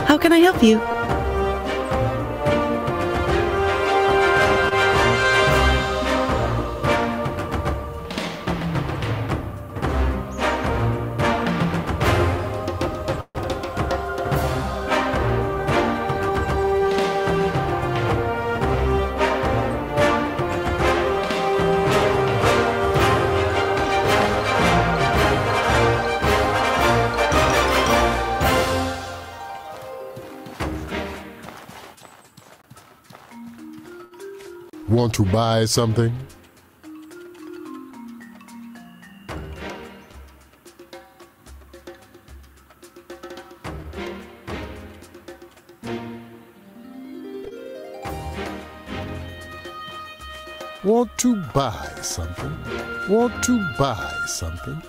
How can I help you? Want to buy something? Want to buy something? Want to buy something?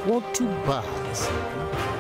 Want to buy something?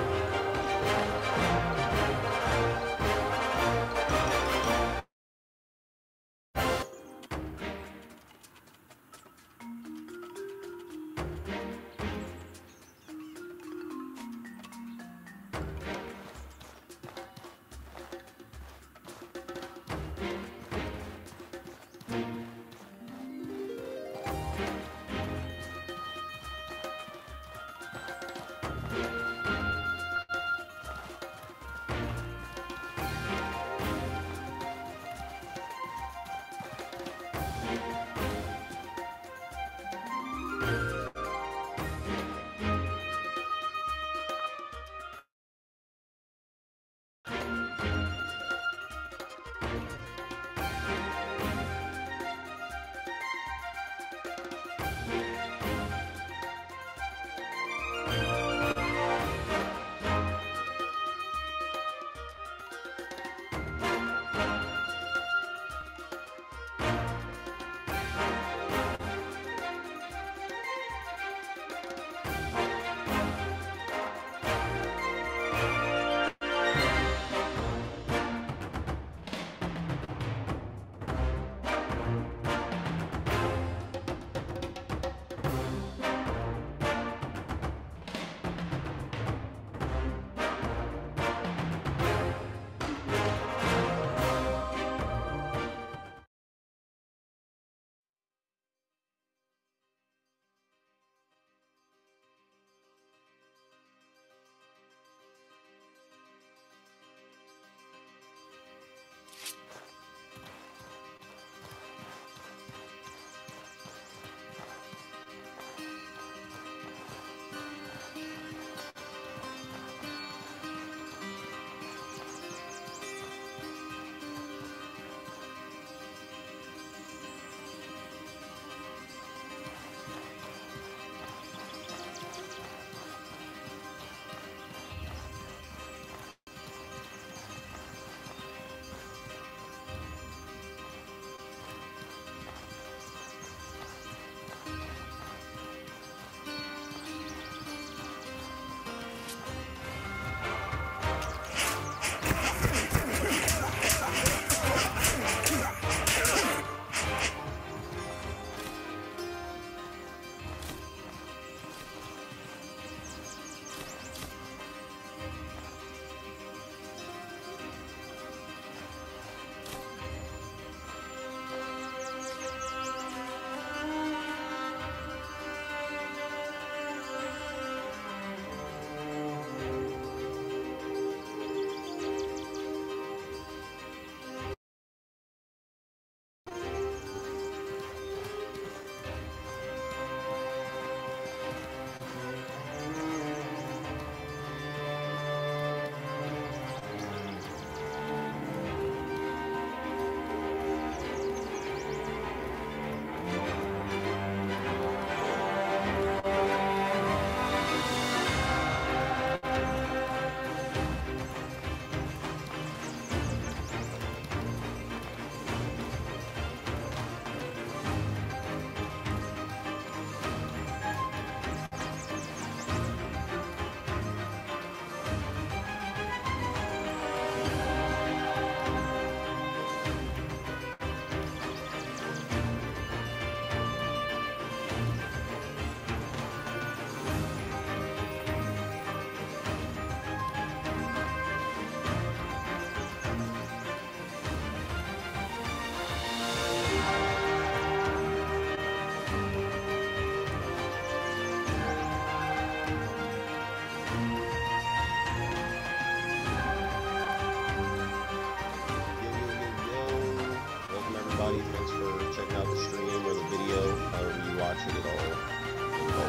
everybody. Thanks for checking out the stream or the video. However you watch it, it all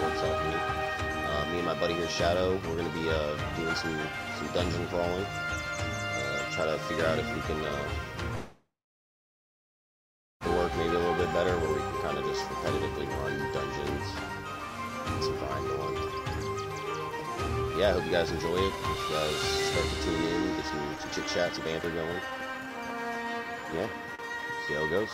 works out for me. Me and my buddy here, Shadow, we're going to be doing some dungeon crawling. Try to figure out if we can work maybe a little bit better, where we can kind of just repetitively run dungeons, get some grind on. Yeah, I hope you guys enjoy it. If you guys start to tune in, get some chit chat, some banter going. Yeah, see how it goes.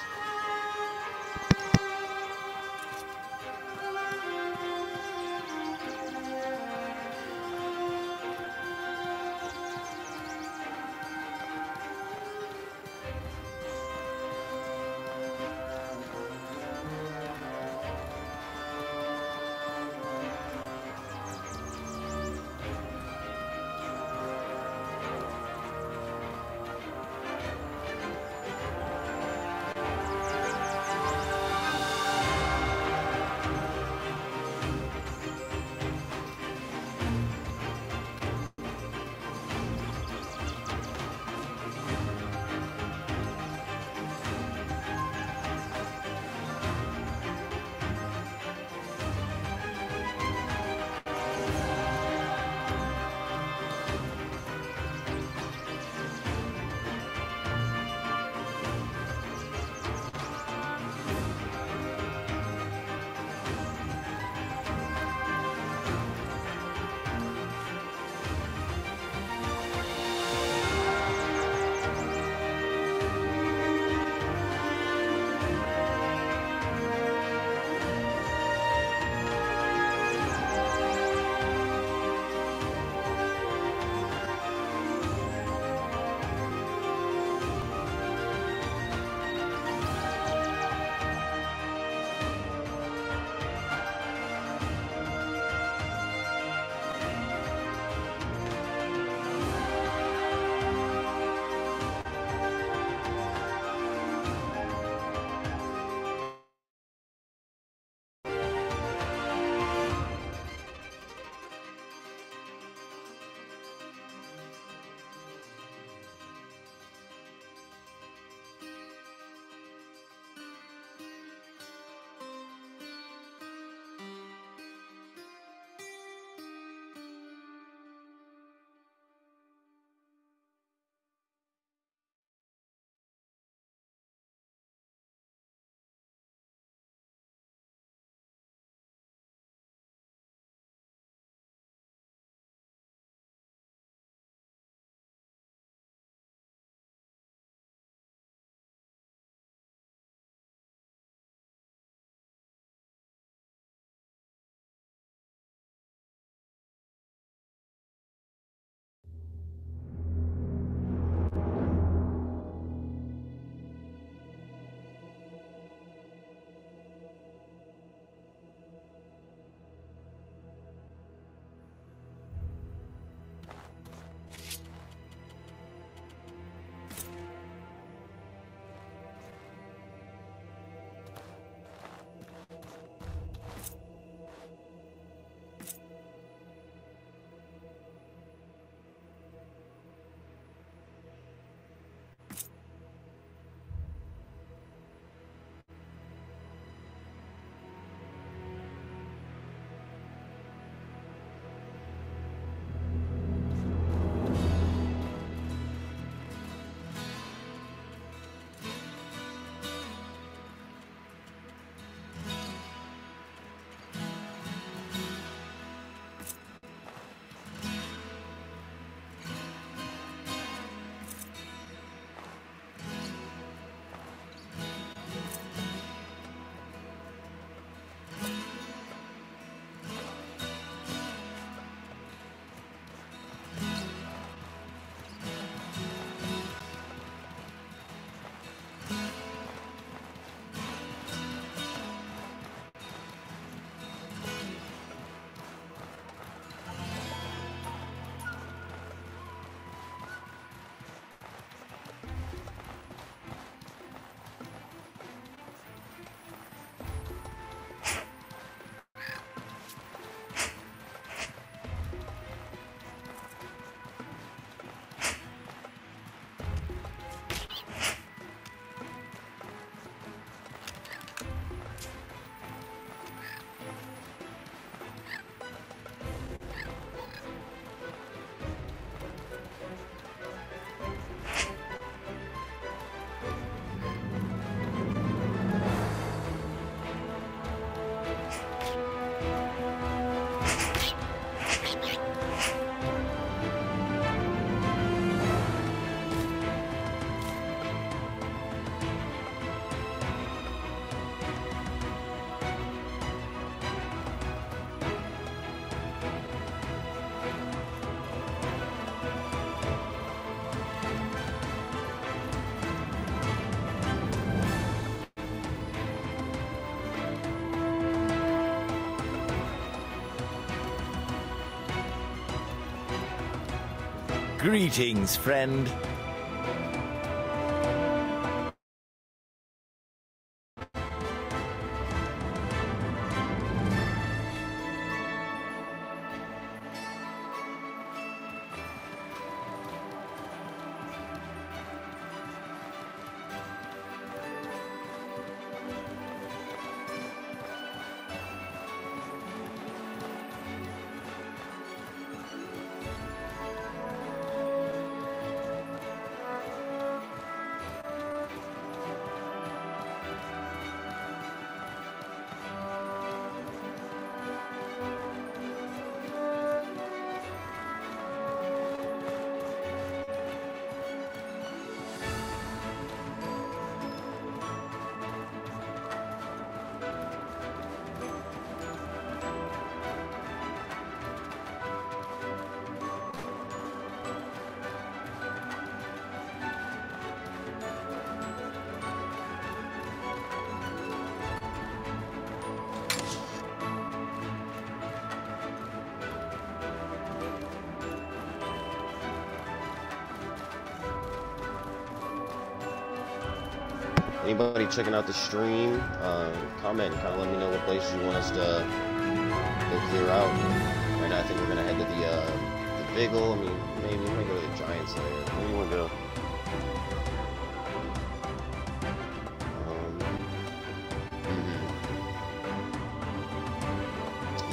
Greetings, friend. Anybody checking out the stream, comment, kind of let me know what places you want us to go clear out. Right now, I think we're gonna head to the Biggle. I mean, maybe we might go to the Giants later. Where do you want to go?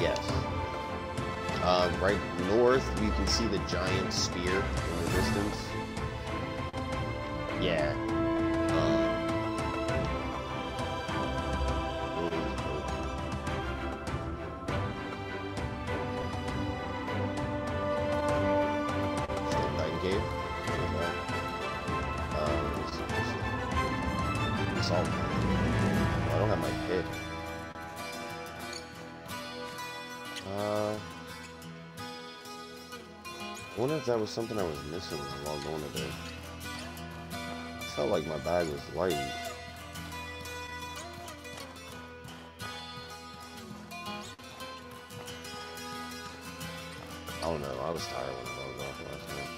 Yes. Right north, you can see the giant spear in the distance. Yeah. I don't have my pick. I wonder if that was something I was missing while going today. I felt like my bag was light. I don't know. I was tired when I logged off last night.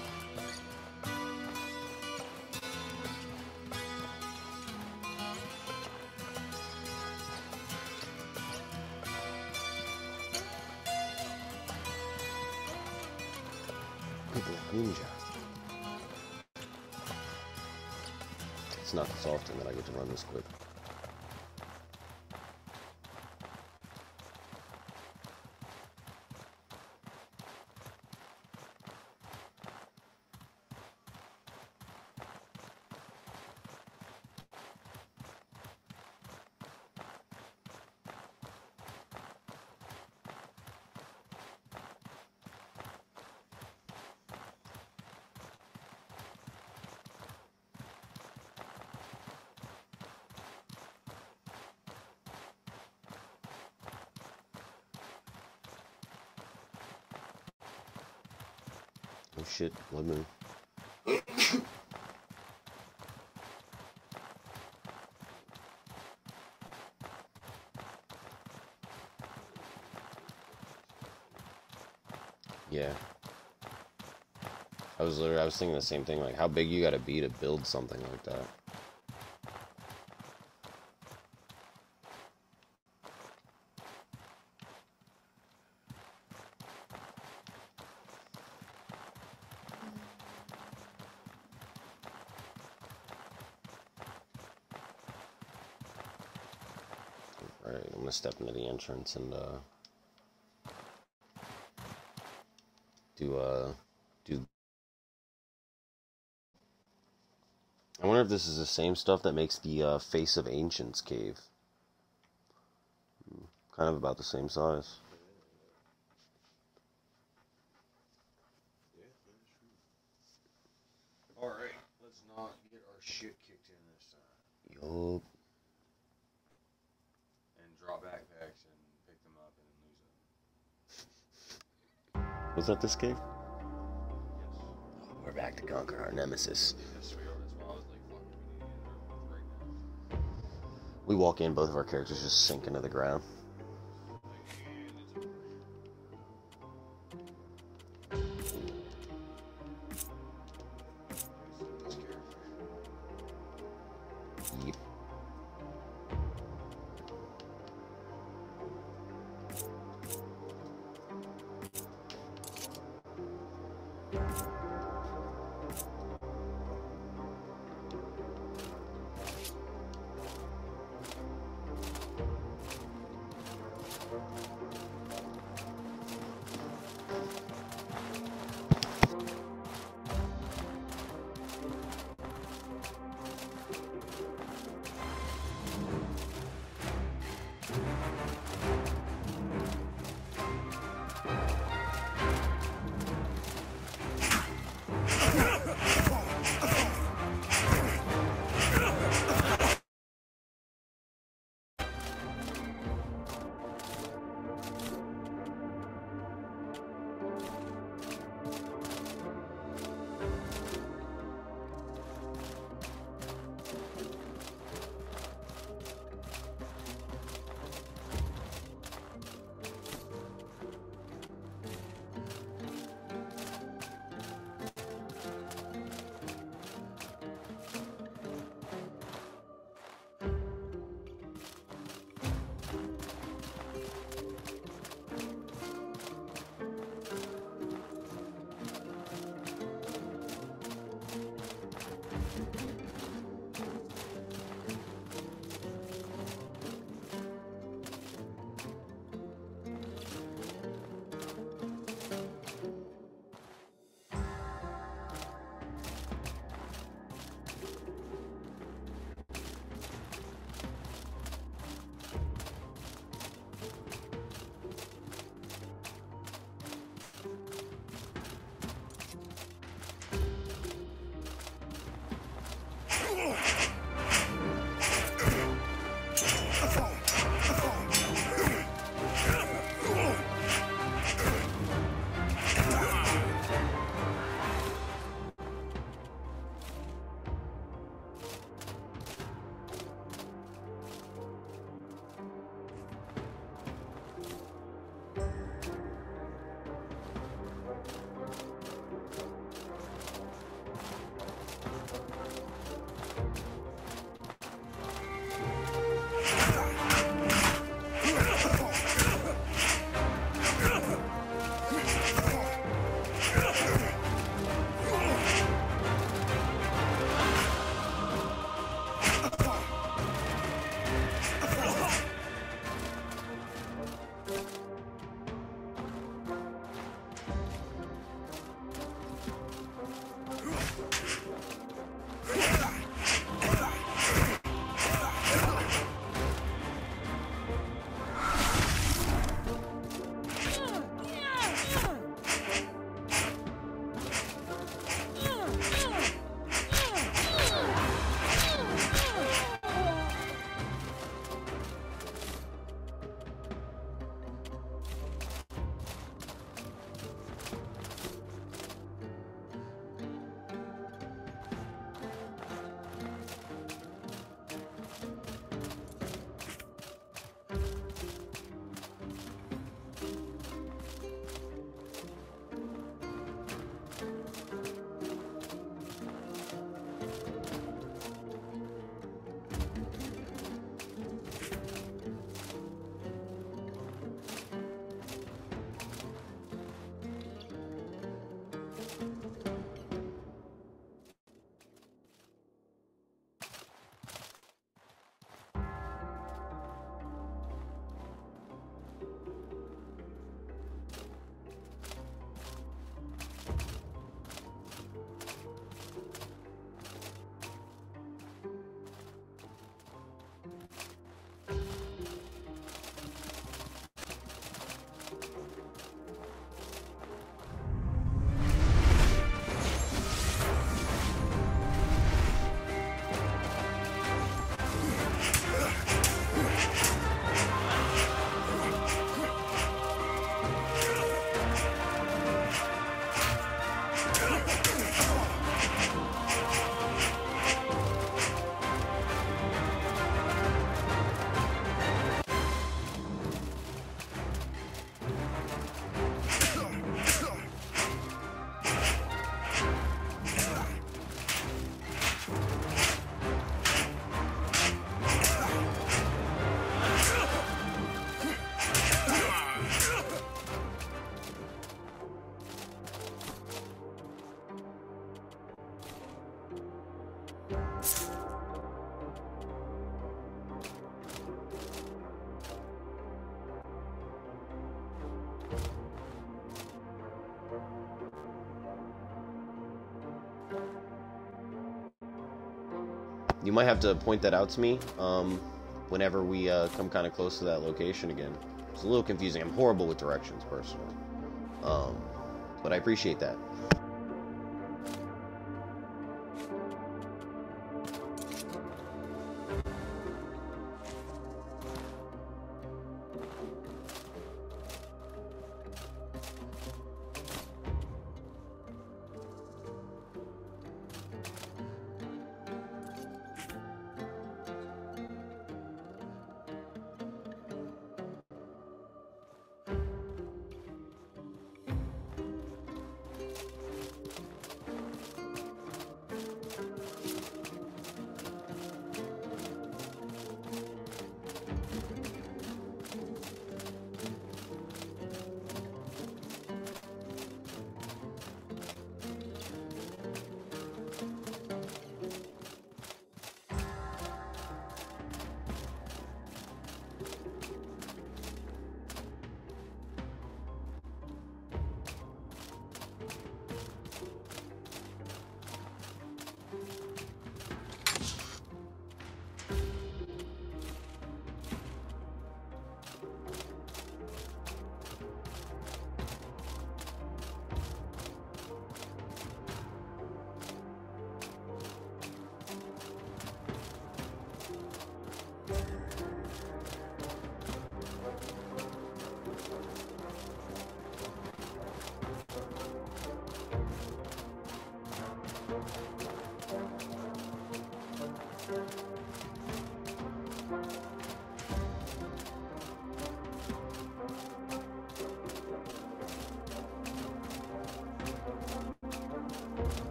Ninja. It's not this often that I get to run this quick. Oh shit, let me. Yeah. I was thinking the same thing, like how big you gotta be to build something like that. Alright, I'm gonna step into the entrance and do I wonder if this is the same stuff that makes the Face of Ancients cave. Kind of about the same size. Alright, let's not get our shit kicked in this time. Yup. And drop backpacks and pick them up and lose them. Was that this cave? Yes. Oh, we're back to conquer our nemesis. Yes, we are. That's why I was like, fuck, we need to get in right now. We walk in, both of our characters just sink into the ground. You might have to point that out to me whenever we come kind of close to that location again. It's a little confusing. I'm horrible with directions, personally. But I appreciate that.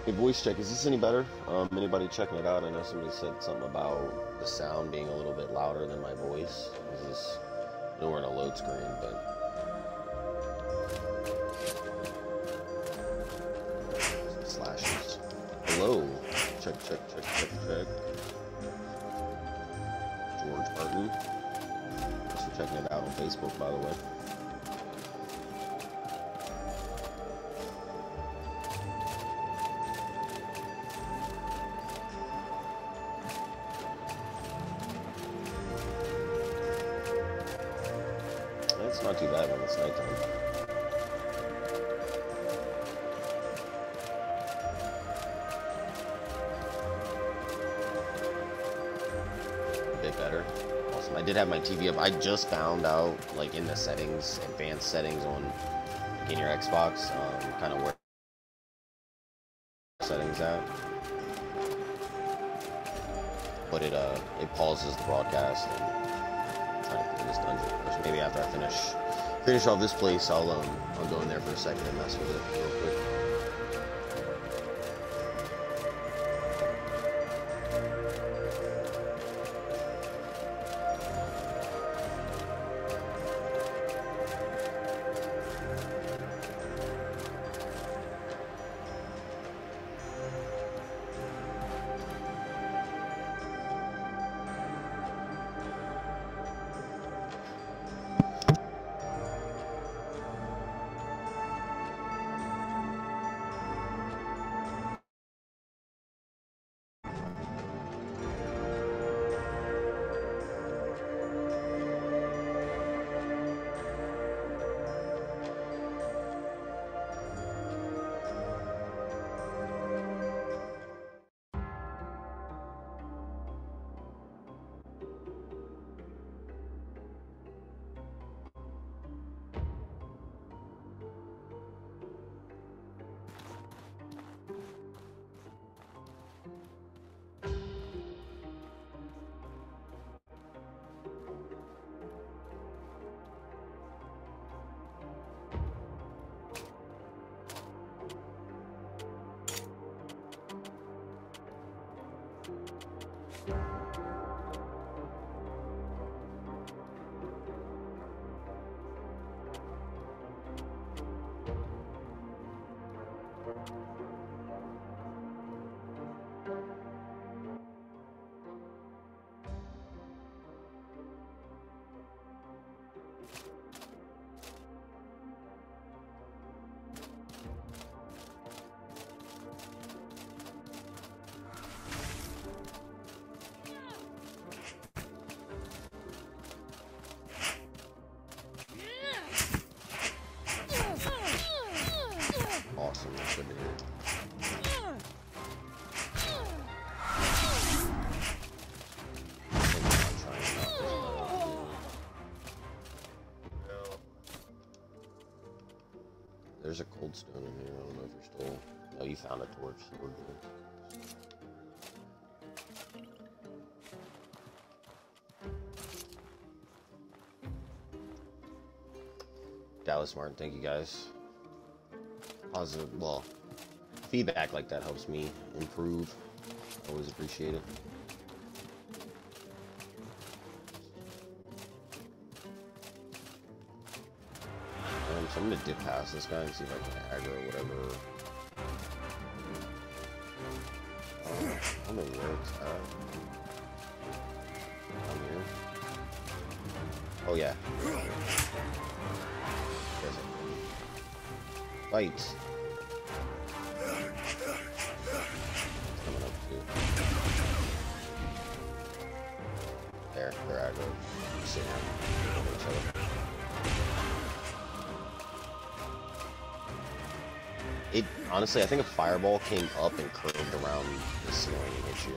Hey, voice check, is this any better? Anybody checking it out? I know somebody said something about the sound being a little bit louder than my voice. Is this, I know we're in a load screen, but... Slashes. Hello. Check. George Martin. Thanks for checking it out on Facebook, by the way. It's not too bad when it's nighttime. A bit better. Awesome. I did have my TV up. I just found out, like, in the settings, advanced settings on, like, in your Xbox, kind of where settings at. But it pauses the broadcast and I'm trying to clear this dungeon first. Maybe after I finish off this place, I'll go in there for a second and mess with it real quick. Awesome, that's good to hear. There's a cold stone in here. I don't know if you're still. No, you found a torch. So we're good. Dallas Martin, thank you guys. Positive, well, feedback like that helps me improve. Always appreciate it. So I'm gonna dip past this guy and see if I can aggro or whatever. I don't know where it's at. Down here. Oh yeah. Fight. Coming up too. There, they're aggro. Just sitting here on each other. It honestly, I think a fireball came up and curved around the ceiling and hit you.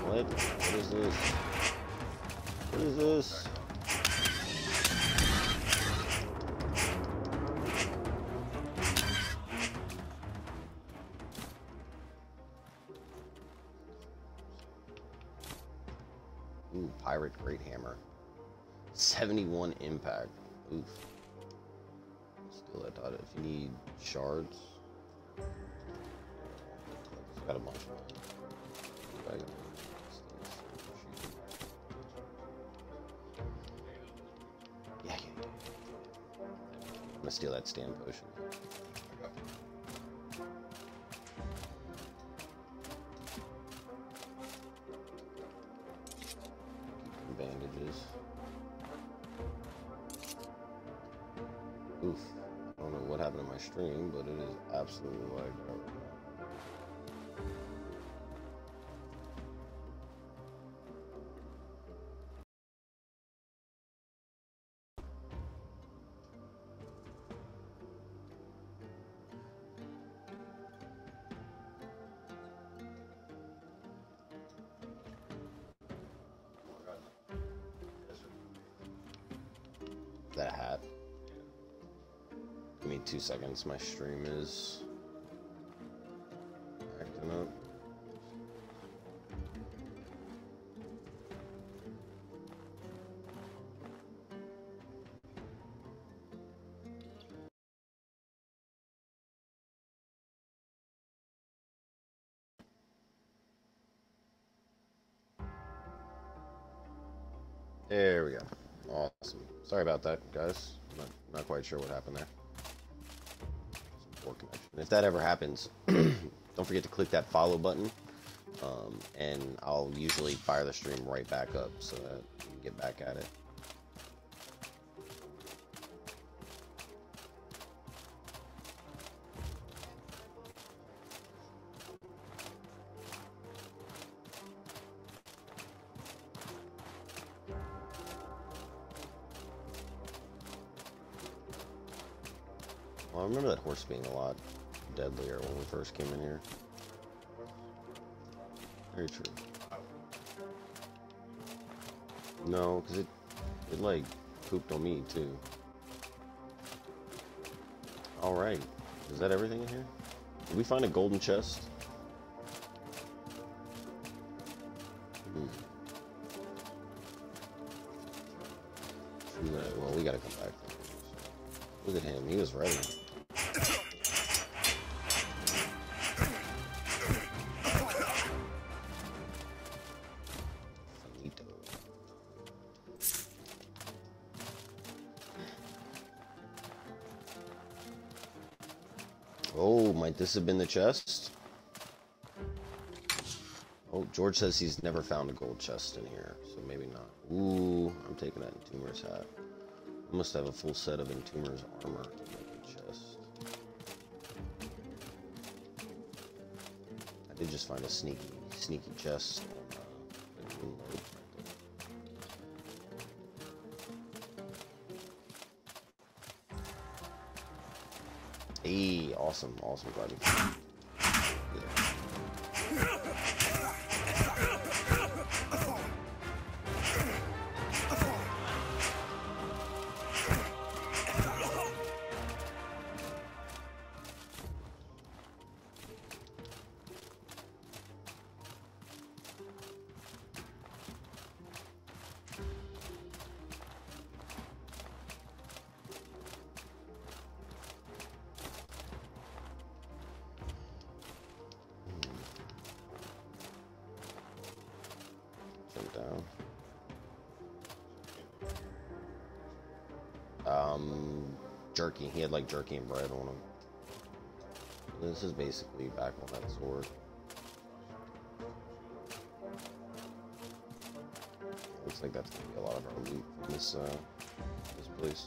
What? What is this? What is this? Ooh, Pirate Great Hammer. 71 impact. Oof. Still, I thought if you need shards. Got a bunch of them. Yeah. I'm gonna steal that stand potion. Bandages. Oof. I don't know what happened to my stream, but it is absolutely lagged out right now. Is that a hat? Give me 2 seconds. My stream is acting up. There we go. Awesome. Sorry about that, guys. Not quite sure what happened there. Some poor connection. If that ever happens, don't forget to click that follow button, and I'll usually fire the stream right back up so that you can get back at it. Well, I remember that horse being a lot deadlier when we first came in here. Very true. No, because it like pooped on me too. Alright. Is that everything in here? Did we find a golden chest? Well, we gotta come back. Look at him. He was ready. Oh, might this have been the chest? Oh, George says he's never found a gold chest in here, so maybe not. Ooh, I'm taking that Entomber's hat. I must have a full set of Entomber's armor to make a chest. I did just find a sneaky chest. Hey, awesome, glad you found it. Down. Jerky. He had like jerky and bread on him. This is basically back on that sword. Looks like that's gonna be a lot of our loot from this place.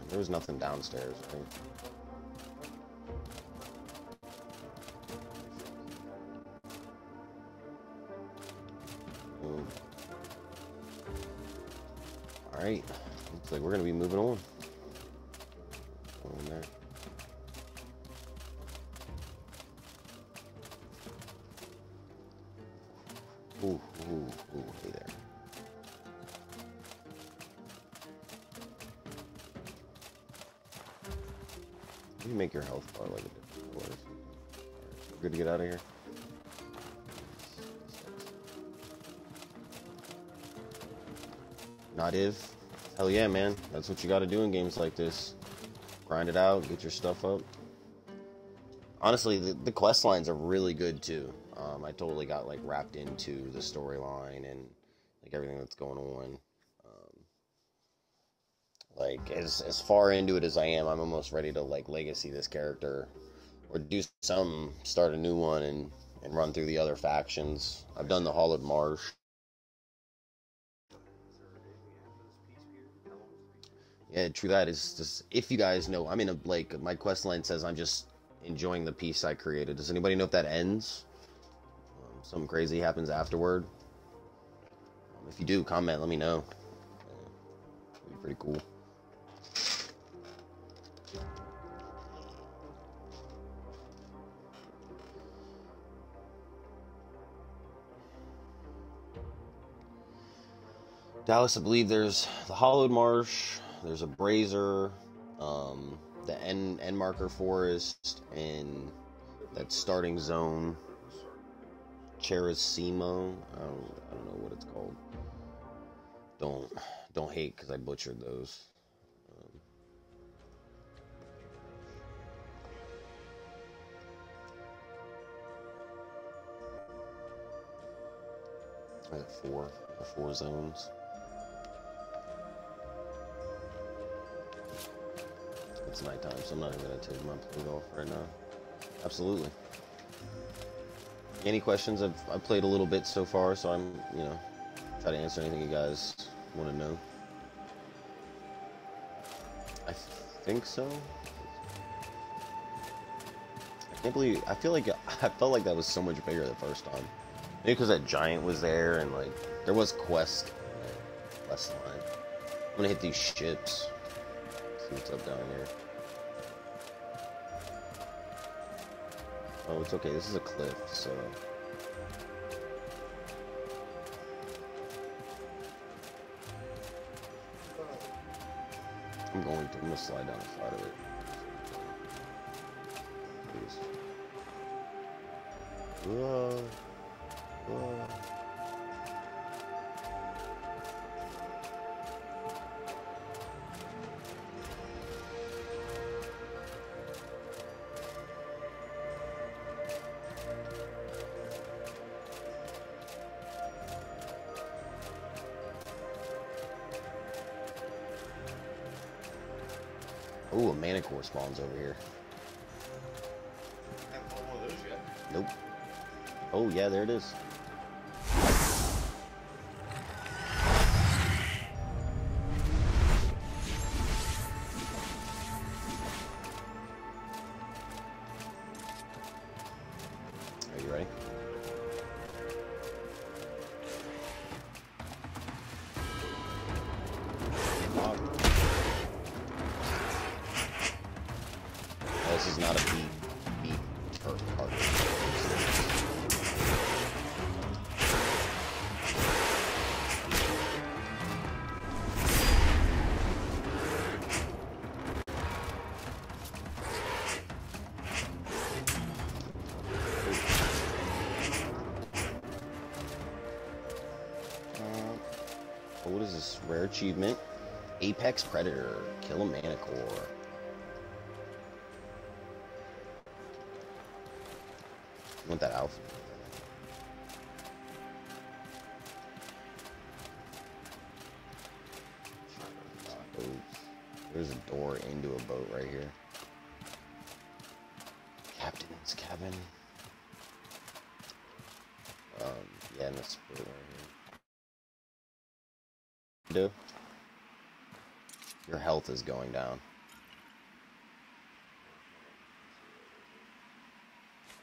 There was nothing downstairs, right? Alright, looks like we're gonna be moving on. Go in there. Ooh, hey there. You make your health bar like a different color. We're good to get out of here. Not if. Hell yeah, man. That's what you gotta do in games like this. Grind it out, get your stuff up. Honestly, the quest lines are really good too. I totally got like wrapped into the storyline and like everything that's going on. Like as far into it as I am, I'm almost ready to like legacy this character or do some, start a new one and run through the other factions. I've done the Hollowed Marsh. Yeah, true that. Is just, if you guys know, I'm in a, like, my quest line says I'm just enjoying the piece I created. Does anybody know if that ends? Something crazy happens afterward? If you do, comment, let me know. It'd be pretty cool. Dallas, I believe there's the Hollowed Marsh, there's a Brazier, the end marker forest, and that starting zone, Cherasimo. I don't know what it's called. Don't hate because I butchered those. I got four zones. It's nighttime, so I'm not even going to take my plate off right now. Absolutely. Any questions? I've played a little bit so far, so I'm, try to answer anything you guys want to know. I think so. I can't believe, I felt like that was so much bigger the first time. Maybe because that giant was there and like, there was quest line. I'm gonna hit these ships. See what's up down here. Oh, it's okay. This is a cliff, so. I'm gonna slide down the side of it. Please. Whoa. Whoa. Ooh, a Manicore spawns over here. I haven't fought one of those yet. Nope. Oh, yeah, there it is. Are you ready? This is not a beat turf card. What is this? Rare achievement. Apex Predator. Kill a Manicore. I want that outfit. There's a door into a boat right here. Captain's cabin. Yeah, and this boat right here. Do. Your health is going down.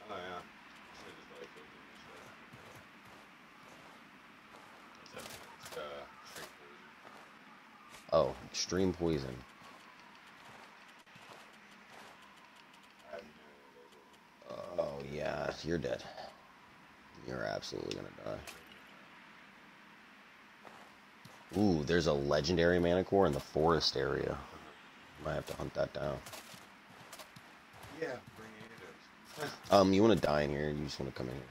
Oh, yeah. Oh, extreme poison. Oh, yeah, you're dead. You're absolutely gonna die. Ooh, there's a legendary Manicore in the forest area. Might have to hunt that down. Yeah, bring antidotes. You want to die in here? You just want to come in here?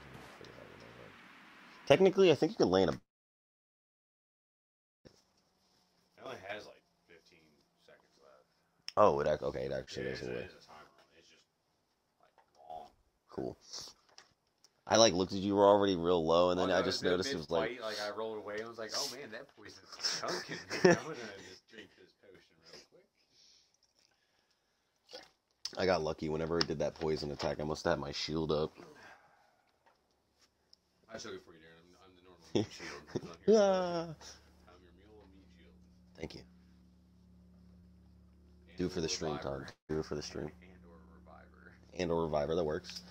Technically, I think you could land a. It only has like 15 seconds left. Oh, okay, it actually is. It is a timer. It's just like long. Cool. I like looked at you, were already real low, and then I just noticed it was like. Like I rolled away and was like, oh man, that poison's chunking me. I'm gonna just drink this potion real quick. I got lucky whenever I did that poison attack. I must have had my shield up. I took it for you, Darren. I'm the normal meat shield. Yeah. I'm your mule meat shield. Thank you. Do it for the stream, Todd. Do it for the stream. And or reviver, that works.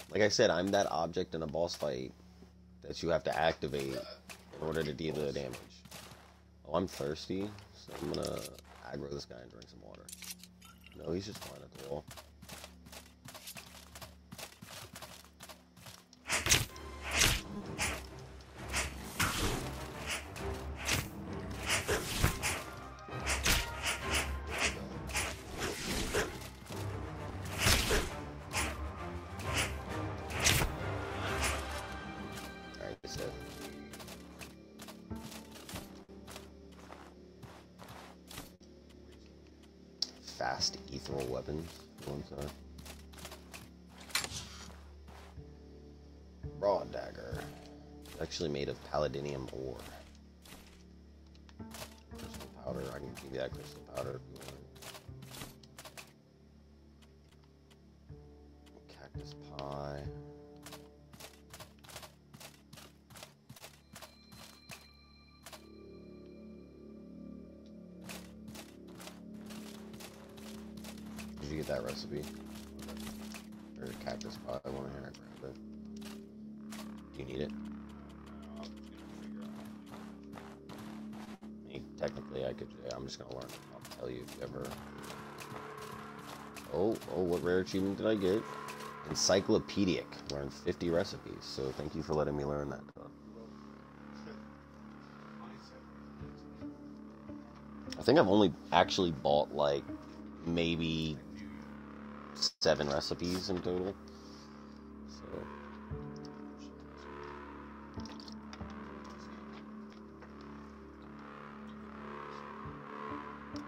Like I said, I'm that object in a boss fight that you have to activate in order to deal the damage. Oh, I'm thirsty, so I'm gonna aggro this guy and drink some water. No, he's just flying at the wall. Fast ethereal weapons. One side. Broad dagger. Actually made of paladinium ore. Crystal powder. I can give you that crystal powder if you want. Cactus pie. Did you get that recipe? Or cactus pie? I want to grab it. Do you need it? I mean, technically, I could. I'm just gonna learn. I'll tell you if you ever. Oh, what rare achievement did I get? Encyclopedic. Learned 50 recipes. So thank you for letting me learn that. I think I've only actually bought like maybe 7 recipes in total. So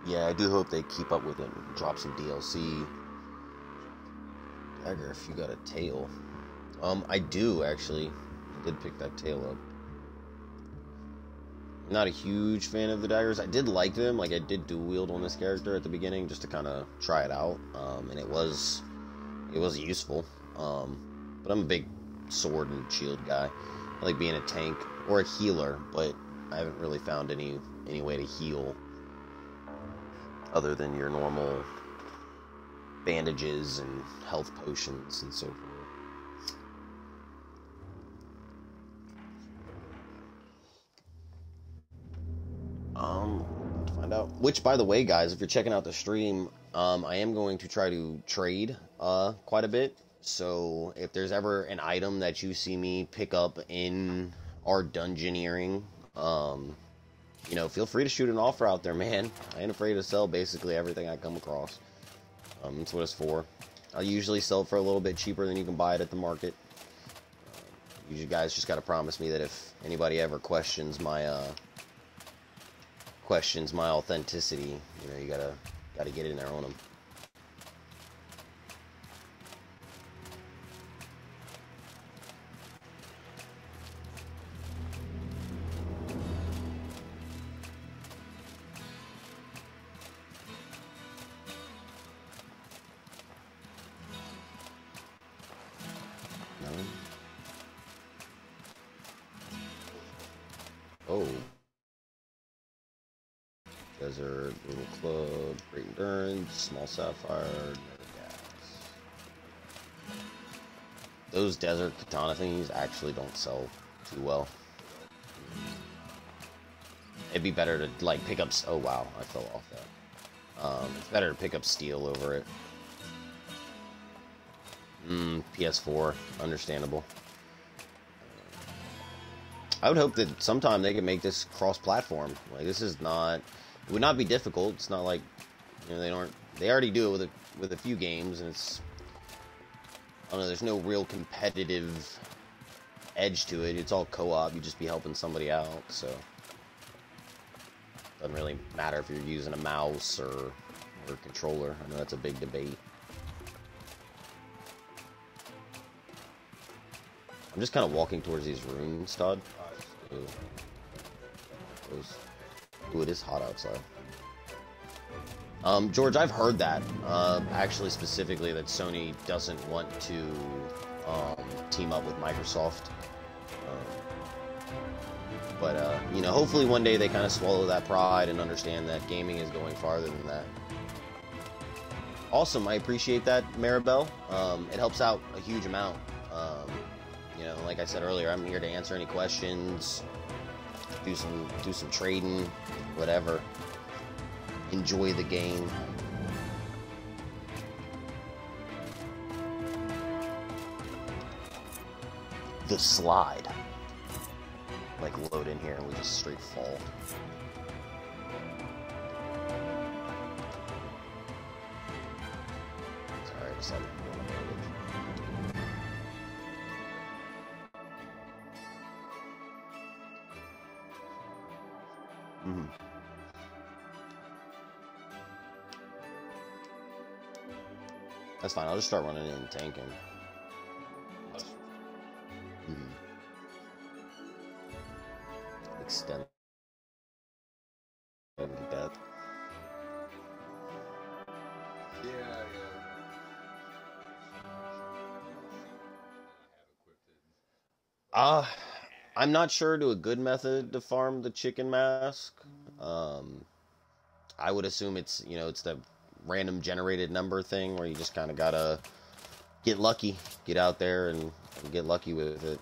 yeah, I do hope they keep up with it and drop some DLC. Dagger, if you got a tail. I do actually. I did pick that tail up. Not a huge fan of the daggers. I did like them. Like, I did dual wield on this character at the beginning just to kind of try it out, and it was useful. But I'm a big sword and shield guy. I like being a tank or a healer, but I haven't really found any way to heal other than your normal bandages and health potions and so forth. To find out. Which, by the way, guys, if you're checking out the stream, I am going to try to trade quite a bit. So if there's ever an item that you see me pick up in our dungeoneering, you know, feel free to shoot an offer out there, man. I ain't afraid to sell basically everything I come across. That's what it's for. I'll usually sell it for a little bit cheaper than you can buy it at the market. You guys just got to promise me that if anybody ever questions my authenticity, you know, you gotta get in there on them. Oh. Desert, little club, great endurance, small sapphire, no gas. Those desert katana things actually don't sell too well. It'd be better to, like, pick up... Oh, wow, I fell off that. It's better to pick up steel over it. PS4, understandable. I would hope that sometime they can make this cross-platform. Like, this is not... It would not be difficult. It's not like, you know, they already do it with a few games, and it's... I don't know, there's no real competitive edge to it. It's all co-op. You just be helping somebody out, so... Doesn't really matter if you're using a mouse or a controller. I know that's a big debate. I'm just kind of walking towards these rooms, Todd. Ooh, it is hot outside. George, I've heard that, actually specifically that Sony doesn't want to team up with Microsoft. But you know, hopefully one day they kind of swallow that pride and understand that gaming is going farther than that. Awesome, I appreciate that, Maribel. It helps out a huge amount. You know, like I said earlier, I'm here to answer any questions, do some trading, whatever. Enjoy the game. The slide. Like, load in here and we just straight fall. Sorry, I just had to go on the Mm-hmm. That's fine, I'll just start running in and tanking. Mm-hmm. Extend death. I'm not sure to a good method to farm the chicken mask. I would assume it's, you know, it's the random generated number thing where you just kind of gotta get lucky, get out there and get lucky with it.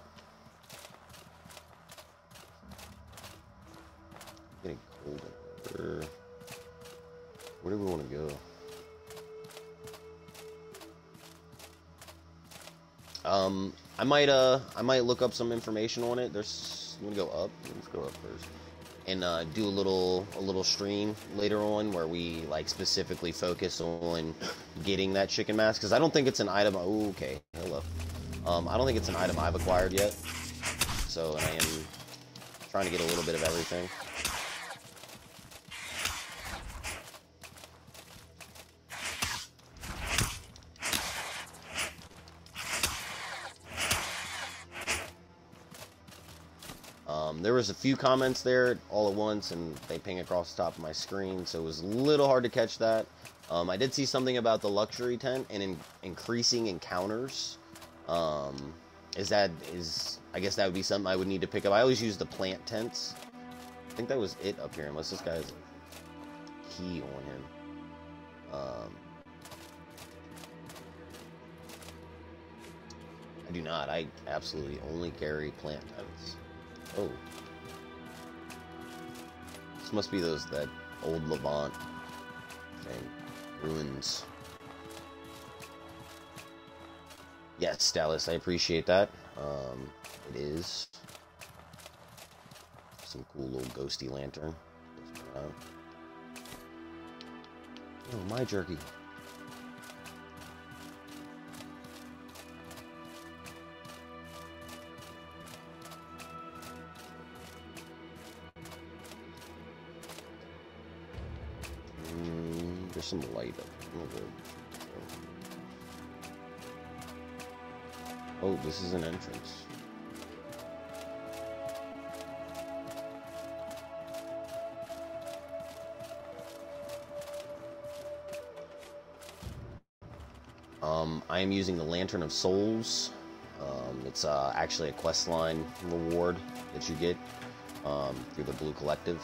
Getting colder. Where do we want to go? I might look up some information on it. I'm gonna go up. Let's go up first, and do a little stream later on where we like specifically focus on getting that chicken mask, because I don't think it's an item. Oh, okay, hello. I don't think it's an item I've acquired yet. So I am trying to get a little bit of everything. There was a few comments there all at once, and they ping across the top of my screen, so it was a little hard to catch that. I did see something about the luxury tent and increasing encounters. I guess that would be something I would need to pick up. I always use the plant tents. I think that was it up here, unless this guy has a key on him. I do not. I absolutely only carry plant tents. Oh. This must be that old Levant thing. Ruins. Yes, Dallas, I appreciate that. It is some cool little ghosty lantern. Oh, my jerky. There's some light up. Oh, this is an entrance. I am using the Lantern of Souls. It's actually a questline reward that you get through the Blue Collective.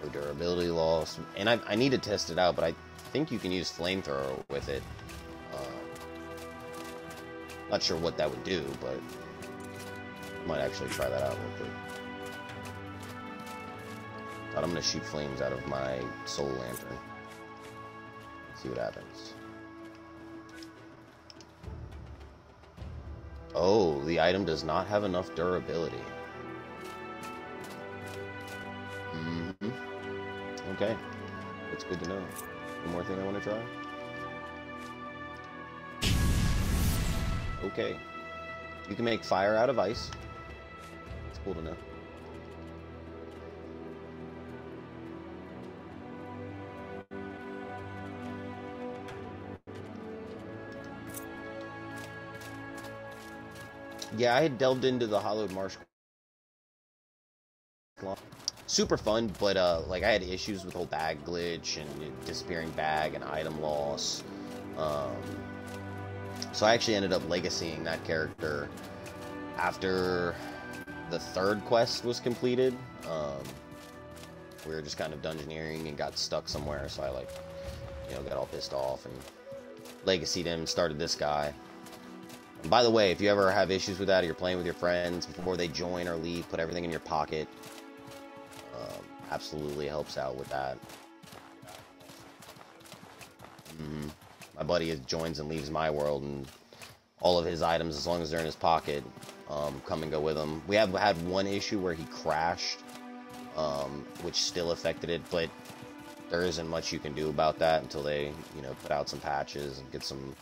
No durability loss, and I need to test it out, but I think you can use flamethrower with it. Not sure what that would do, but I might actually try that out real quick. But I'm gonna shoot flames out of my soul lantern. See what happens. Oh, the item does not have enough durability. Okay, that's good to know. One more thing I want to try. Okay, you can make fire out of ice. It's cool to know. Yeah, I had delved into the Hollowed Marsh. Super fun, but like I had issues with the whole bag glitch and disappearing bag and item loss. So I actually ended up legacying that character after the third quest was completed. We were just kind of dungeoneering and got stuck somewhere, so I got all pissed off and legacied him and started this guy. And by the way, if you ever have issues with that or you're playing with your friends, before they join or leave, put everything in your pocket. Absolutely helps out with that. My buddy joins and leaves my world, and all of his items, as long as they're in his pocket, come and go with him. We have had one issue where he crashed, which still affected it, but there isn't much you can do about that until they, put out some patches and get some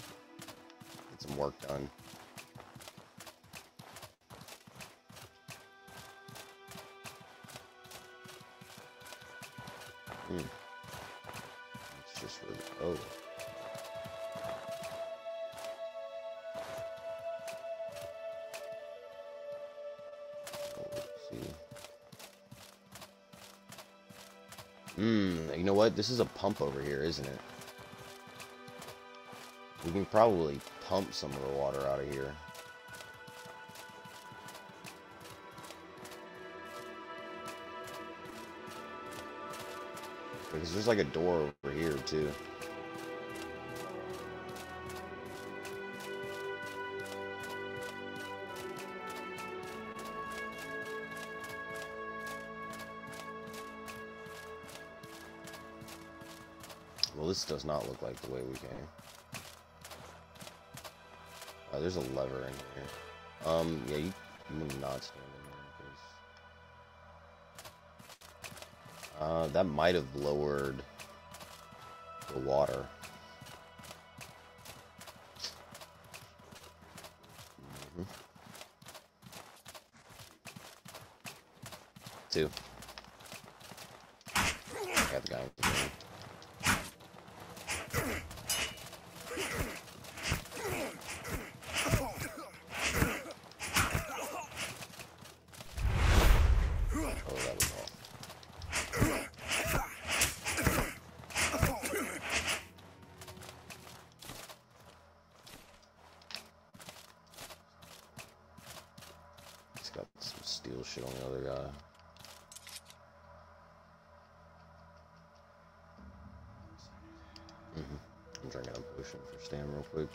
work done. It's just really... Oh. Let's see. You know what? This is a pump over here, isn't it? We can probably pump some of the water out of here. Because there's like a door over here too. Well, this does not look like the way we came. There's a lever in here. Yeah, you would not stand in there. That might have lowered the water. Two. Got the guy with the gun. steal shit on the other guy. I'm drinking a potion for Stam real quick.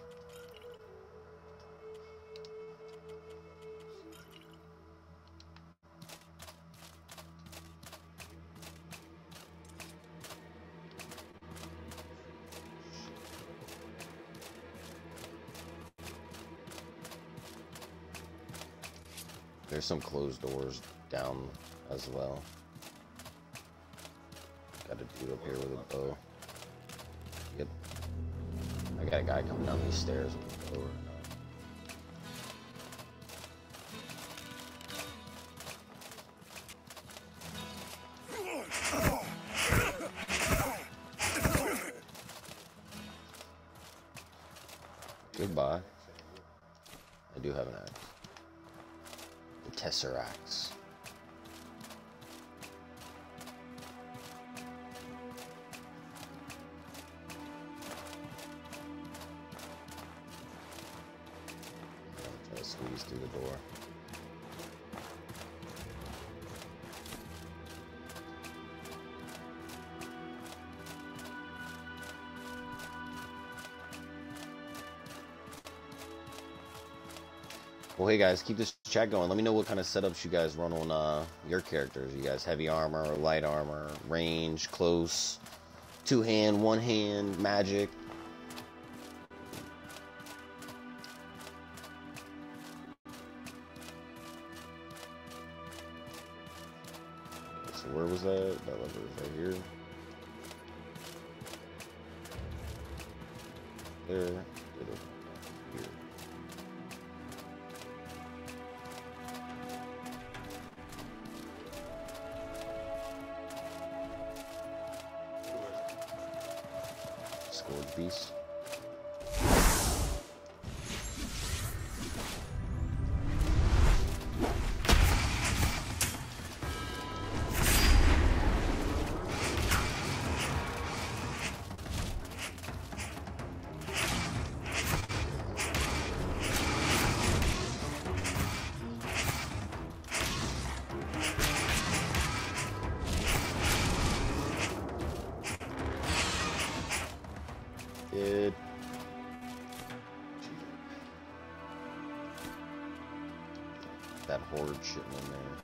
There's some closed doors down as well. Got a dude up here with a bow. Yep. I got a guy coming down these stairs with a bow right now. Goodbye. I do have an axe. The Tesseracts. Try to squeeze through the door. Well, hey guys, keep this chat going. Let me know what kind of setups you guys run on your characters. You guys heavy armor, light armor, range, close, two-hand, one-hand, magic. So where was that? That lever was right here. There. Here. Scourge beast. That horde shitting in there.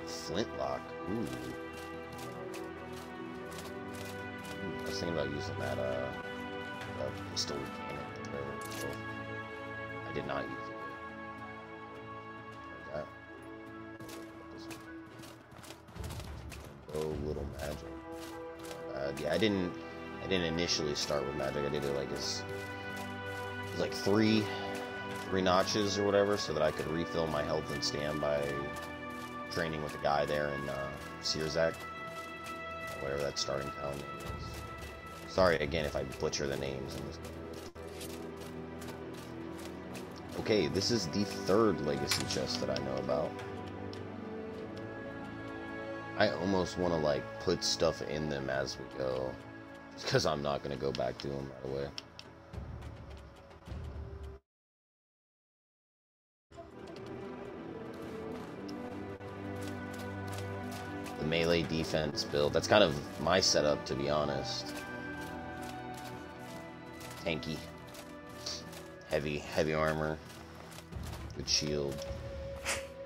Flintlock. Ooh. I was thinking about using that pistol cannon there. So I did not use it. Like that. Oh, little magic. Yeah, I didn't initially start with magic. I did it like as like three notches or whatever, so that I could refill my health and stam by training with a guy there in Searzak, whatever that starting town name is. Sorry again if I butcher the names in this game. Okay, this is the third legacy chest that I know about. I almost want to like put stuff in them as we go, because I'm not going to go back to them right away. The melee defense build, that's kind of my setup, to be honest. Tanky, heavy armor, good shield,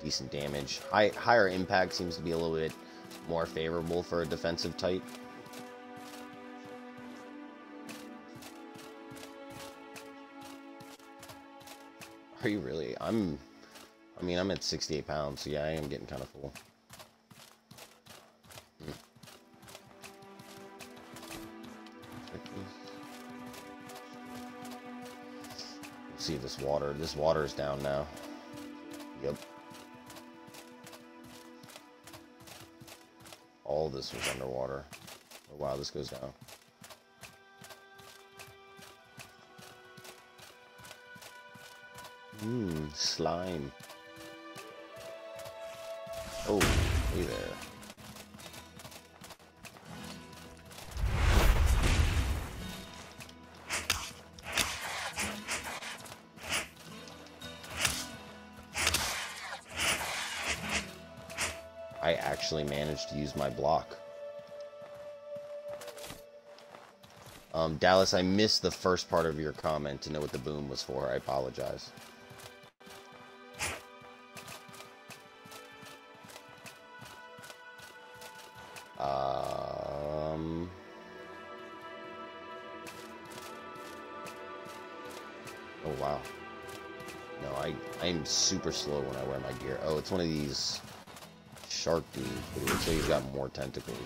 decent damage. Higher impact seems to be a little bit more favorable for a defensive type. Are you really? I mean, I'm at 68 pounds, so yeah, I am getting kind of full. See this water. This water is down now. Yep. All this was underwater. Oh wow, this goes down. Slime. Oh, hey there. I actually managed to use my block. Dallas, I missed the first part of your comment to know what the boom was for. I apologize. Oh, wow. No, I'm super slow when I wear my gear. Oh, it's one of these shark dudes, but it looks like he's got more tentacles.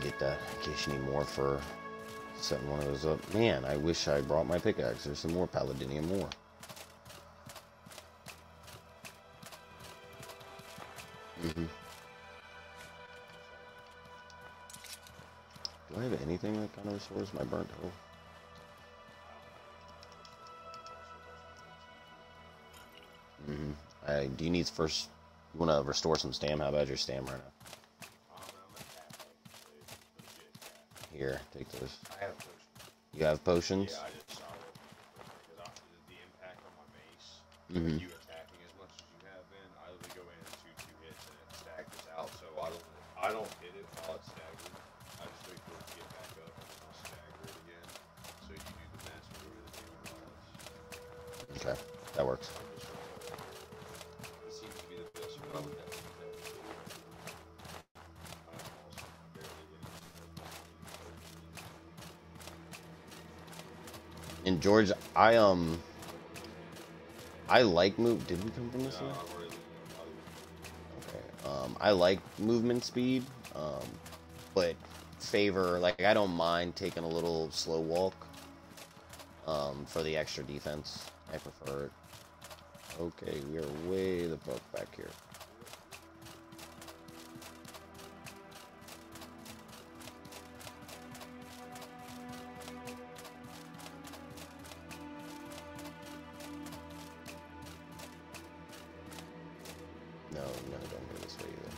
Get that in case you need more for setting one of those up. Man, I wish I brought my pickaxe. There's some more paladinium ore. Do I have anything that kind of restores my burnt health? Do you need first? You want to restore some stam? How about your stam right now? Here, take those. I have potions. You have potions? Yeah, I just saw it. Because after the impact on my mace, you attacking as much as you have been, I literally go in and shoot 2 hits and it staggers out. So I don't hit it while it's staggered. I just wait for it to get back up and then I'll stagger it again. So you do the mass majority of the damage. Okay, that works. It seems to be the best one. And George, I like move. Did we come from this way? Okay. I like movement speed, but favor I don't mind taking a little slow walk. For the extra defense, I prefer it. Okay, we are way the fuck back here. No, don't go this way either.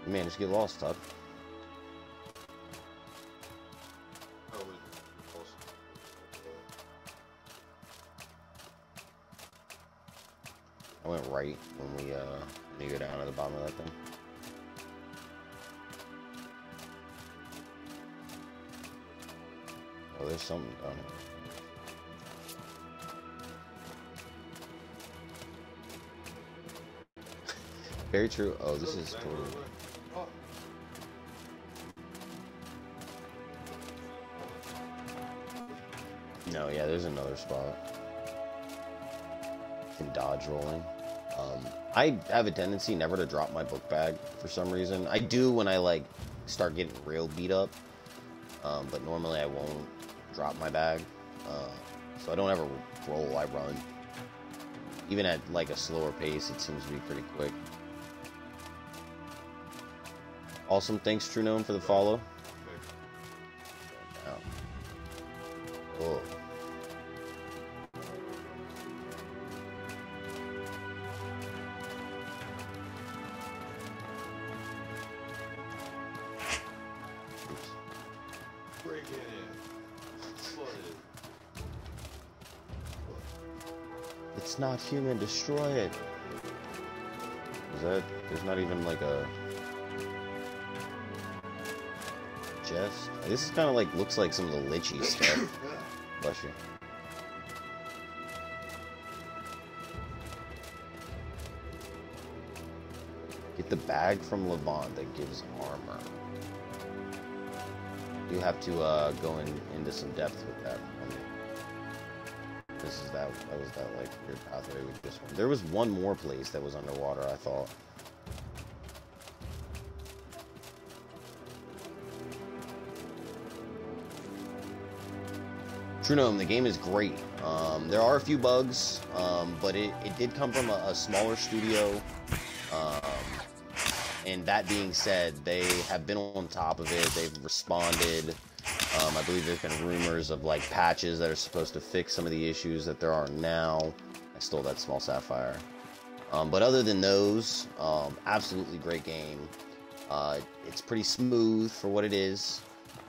You managed to get lost, Todd. I went right when we go down to the bottom of that thing. Oh, there's something down here. Very true. Oh, this is totally... No, yeah, there's another spot. You can dodge rolling. I have a tendency never to drop my book bag for some reason. I do when I start getting real beat up, but normally I won't drop my bag. So I don't ever roll, I run. Even at a slower pace, it seems to be pretty quick. Awesome, thanks True Gnome for the follow. Oh. Break it in. Flood it. It's not human, destroy it. Is that... There's not even a... chest? This is kind of looks like some of the lichy stuff. Bless you. Get the bag from Levant that gives armor. You have to go into some depth with that. This is that was that weird pathway with this one. There was one more place that was underwater, I thought. True Gnome, the game is great. There are a few bugs, but it did come from a smaller studio. And that being said, they have been on top of it. They've responded. I believe there's been rumors of like patches that are supposed to fix some of the issues that there are now. I stole that small sapphire. But other than those, absolutely great game. It's pretty smooth for what it is.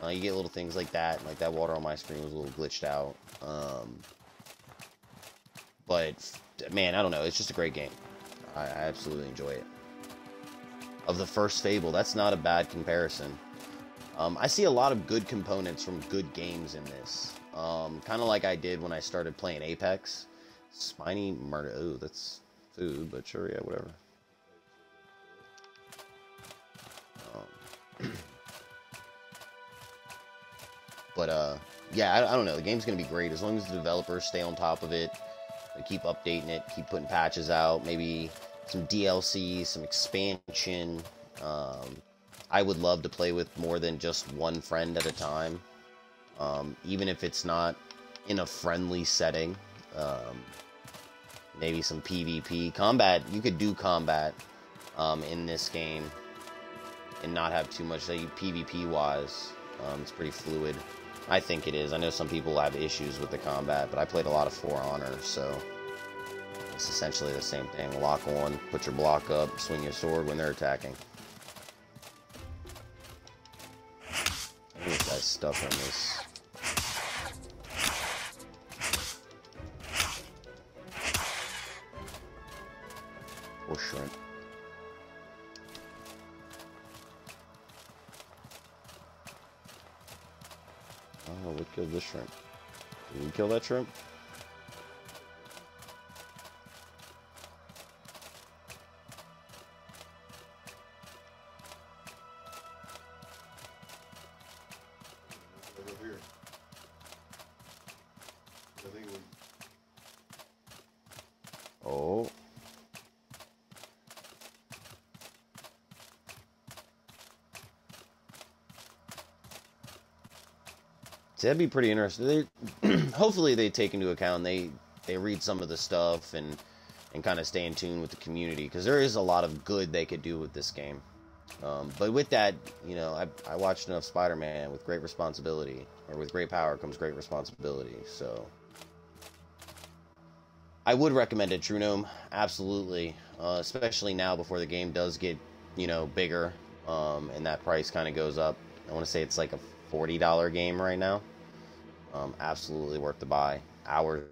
You get little things like that water on my screen was a little glitched out. But man, I don't know. It's just a great game. I absolutely enjoy it. Of the first Fable, that's not a bad comparison. I see a lot of good components from good games in this. Kind of like I did when I started playing Apex. Spiny murder. Oh, that's food, but sure, yeah, whatever. But yeah, I don't know. The game's gonna be great as long as the developers stay on top of it. They keep updating it, keep putting patches out, maybe some DLC, some expansion. I would love to play with more than just one friend at a time, even if it's not in a friendly setting. Maybe some PvP. Combat, you could do combat in this game and not have too much, like, PvP-wise. It's pretty fluid. I think it is. I know some people have issues with the combat, but I played a lot of For Honor, so it's essentially the same thing. Lock on, put your block up, swing your sword when they're attacking. I think this guy's stuck on this. Or shrimp. Oh, what killed this shrimp? Did we kill that shrimp? Over here. I think we. Oh. See, that'd be pretty interesting. Hopefully they take into account, they read some of the stuff and kind of stay in tune with the community, because there is a lot of good they could do with this game. But with that, you know, I watched enough Spider-Man. With great responsibility, or with great power comes great responsibility. So I would recommend it, True Gnome, absolutely, especially now before the game does get, you know, bigger, and that price kind of goes up. I want to say it's like a $40 game right now. Absolutely worth the buy. Hours.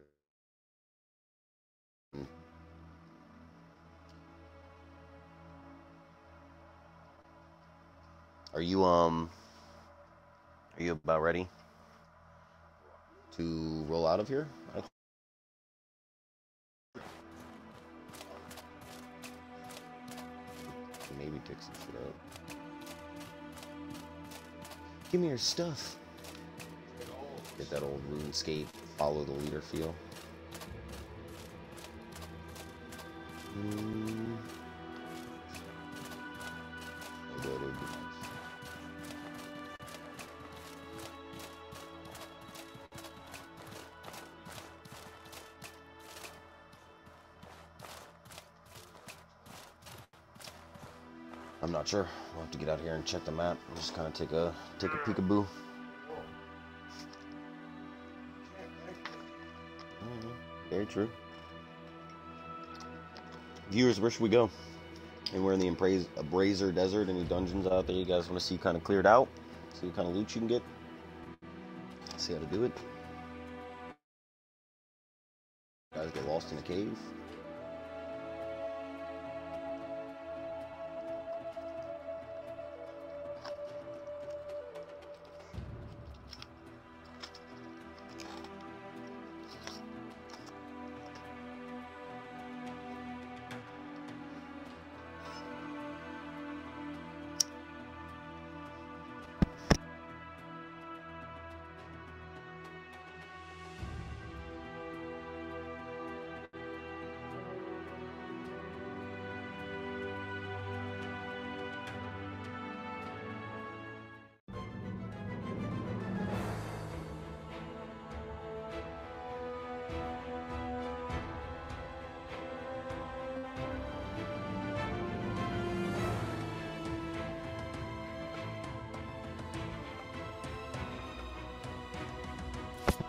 Are you about ready to roll out of here? Maybe pick some shit up. Give me your stuff. Get that old RuneScape, follow the leader feel. I'm not sure. We'll have to get out here and check the map. Just kind of take a peekaboo. Very true. Viewers, where should we go? And we're in the Abraser Desert. Any dungeons out there you guys want to see kind of cleared out? See what kind of loot you can get? See how to do it. Guys get lost in a cave.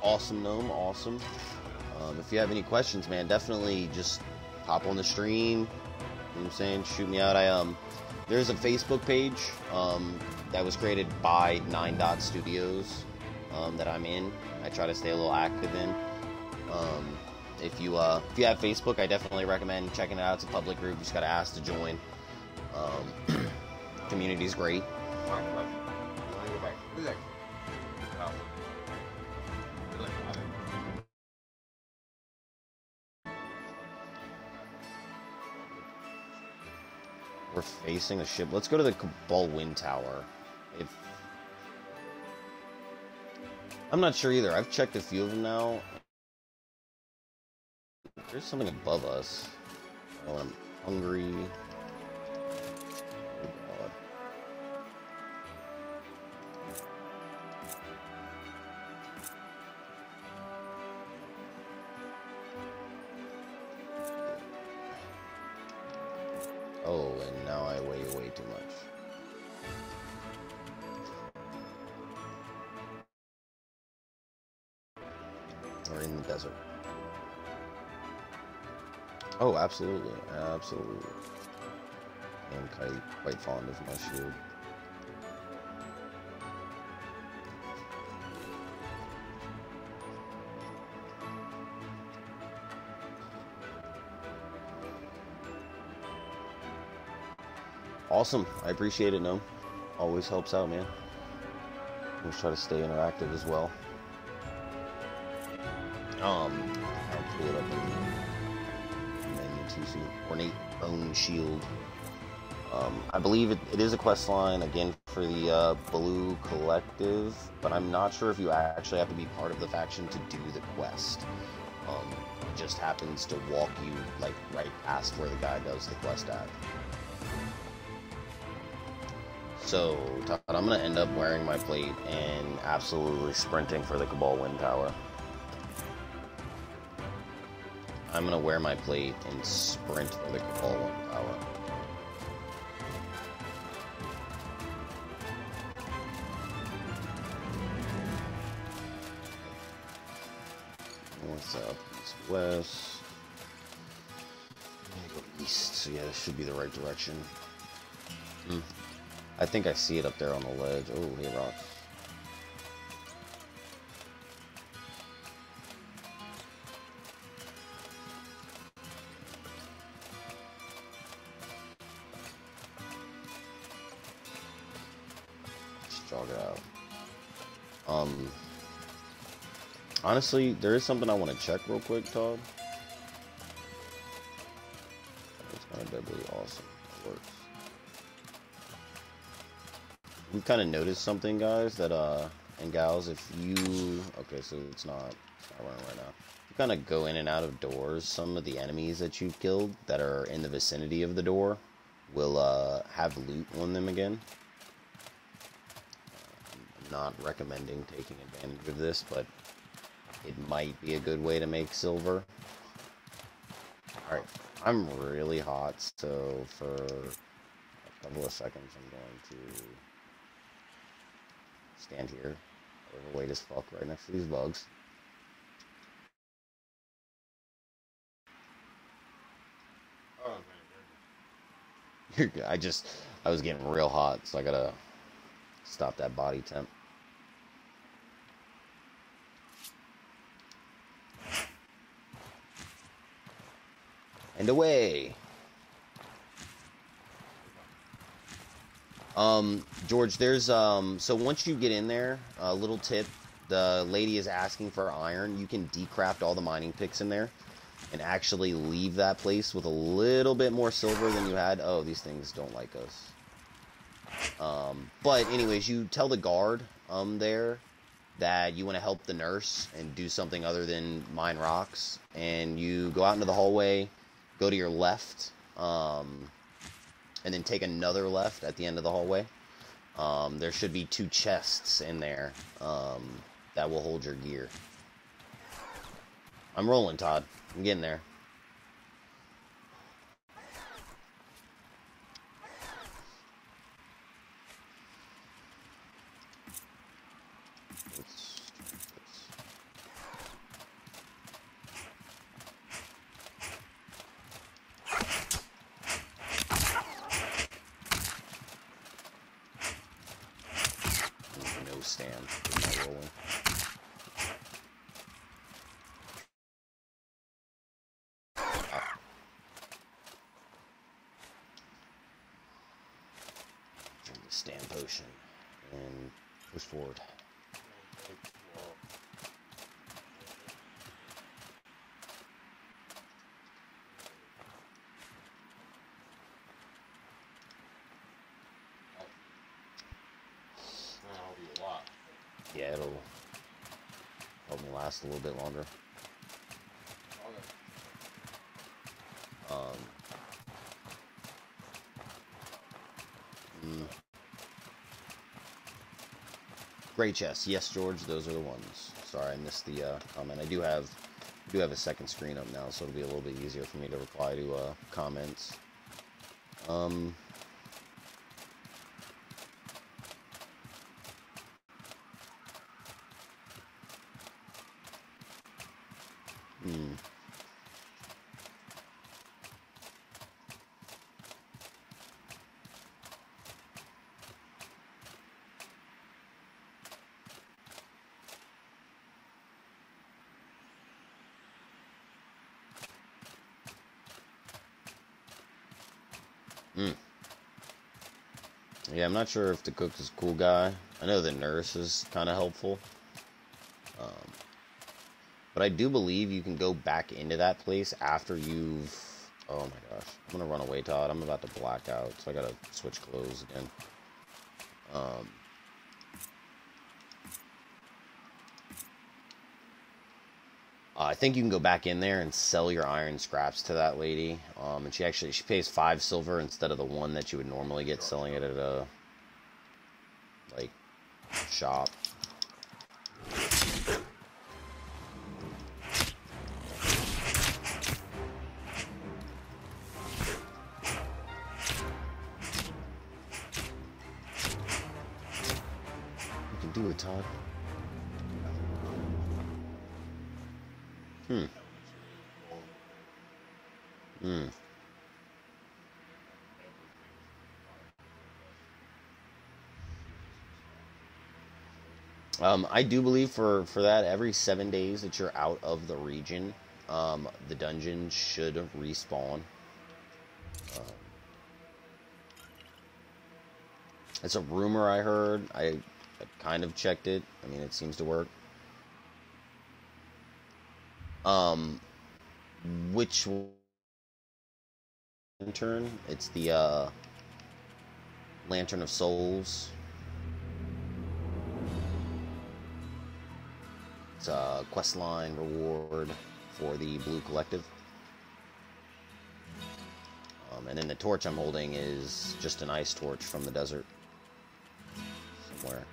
Awesome, Gnome. Awesome. If you have any questions, man, definitely just hop on the stream. You know what I'm saying? Shoot me out. There's a Facebook page that was created by 9 Studios that I'm in. I try to stay a little active in. If you have Facebook, I definitely recommend checking it out. It's a public group. You just gotta ask to join. Community's great. We're facing a ship. Let's go to the Cabal Wind Tower. I'm not sure either. I've checked a few of them now. There's something above us. Oh, I'm hungry. Oh, God. Oh, and now I weigh way too much. We're in the desert. Oh, absolutely. Absolutely. I'm quite fond of my shield. Awesome. I appreciate it, Gnome. Always helps out, man. Always try to stay interactive as well. I'll pull it up in the menu too soon. Ornate Bone Shield. I believe it is a quest line, again, for the Blue Collective, but I'm not sure if you actually have to be part of the faction to do the quest. It just happens to walk you, like, right past where the guy does the quest at. So, Todd, I'm going to end up wearing my plate and absolutely sprinting for the Cabal Wind Tower. I'm going to wear my plate and sprint for the Cabal Wind Tower. North, south, east, west. I'm going to go east, so yeah, this should be the right direction. I think I see it up there on the ledge. Oh, hey, rocks. Let's jog it out. Honestly, there is something I want to check real quick, Todd. It's kind of deadly awesome. It works. We've kind of noticed something, guys, that, and gals, if you, okay, so it's not running right now. You kind of go in and out of doors, some of the enemies that you've killed that are in the vicinity of the door will, have loot on them again. I'm not recommending taking advantage of this, but it might be a good way to make silver. Alright, I'm really hot, so for a couple of seconds I'm going to stand here, overweight as fuck, right next to these bugs. I was getting real hot, so I gotta stop that body temp. And away! George, there's, so once you get in there, a little tip, the lady is asking for iron. You can decraft all the mining picks in there and actually leave that place with a little bit more silver than you had. Oh, these things don't like us. But anyways, you tell the guard, there that you want to help the nurse and do something other than mine rocks, and you go out into the hallway, go to your left, and then take another left at the end of the hallway. There should be 2 chests in there that will hold your gear. I'm rolling, Todd. I'm getting there. stand. With my rolling. Drink the stand potion and push forward. Yeah, it'll help me last a little bit longer. Great chest. Yes, George, those are the ones. Sorry, I missed the comment. I do have a second screen up now, so it'll be a little bit easier for me to reply to comments. Yeah, I'm not sure if the cook is a cool guy. I know the nurse is kind of helpful. But I do believe you can go back into that place after you've... Oh my gosh. I'm going to run away, Todd. I'm about to black out, so I got to switch clothes again. I think you can go back in there and sell your iron scraps to that lady. And she pays 5 silver instead of the 1 that you would normally get selling it at a, like, shop. You can do it, Todd. I do believe for that, every 7 days that you're out of the region, the dungeon should respawn. It's a rumor I heard. I kind of checked it. I mean, it seems to work. Which lantern? It's the Lantern of Souls. It's a questline reward for the Blue Collective. And then the torch I'm holding is just an ice torch from the desert. Somewhere.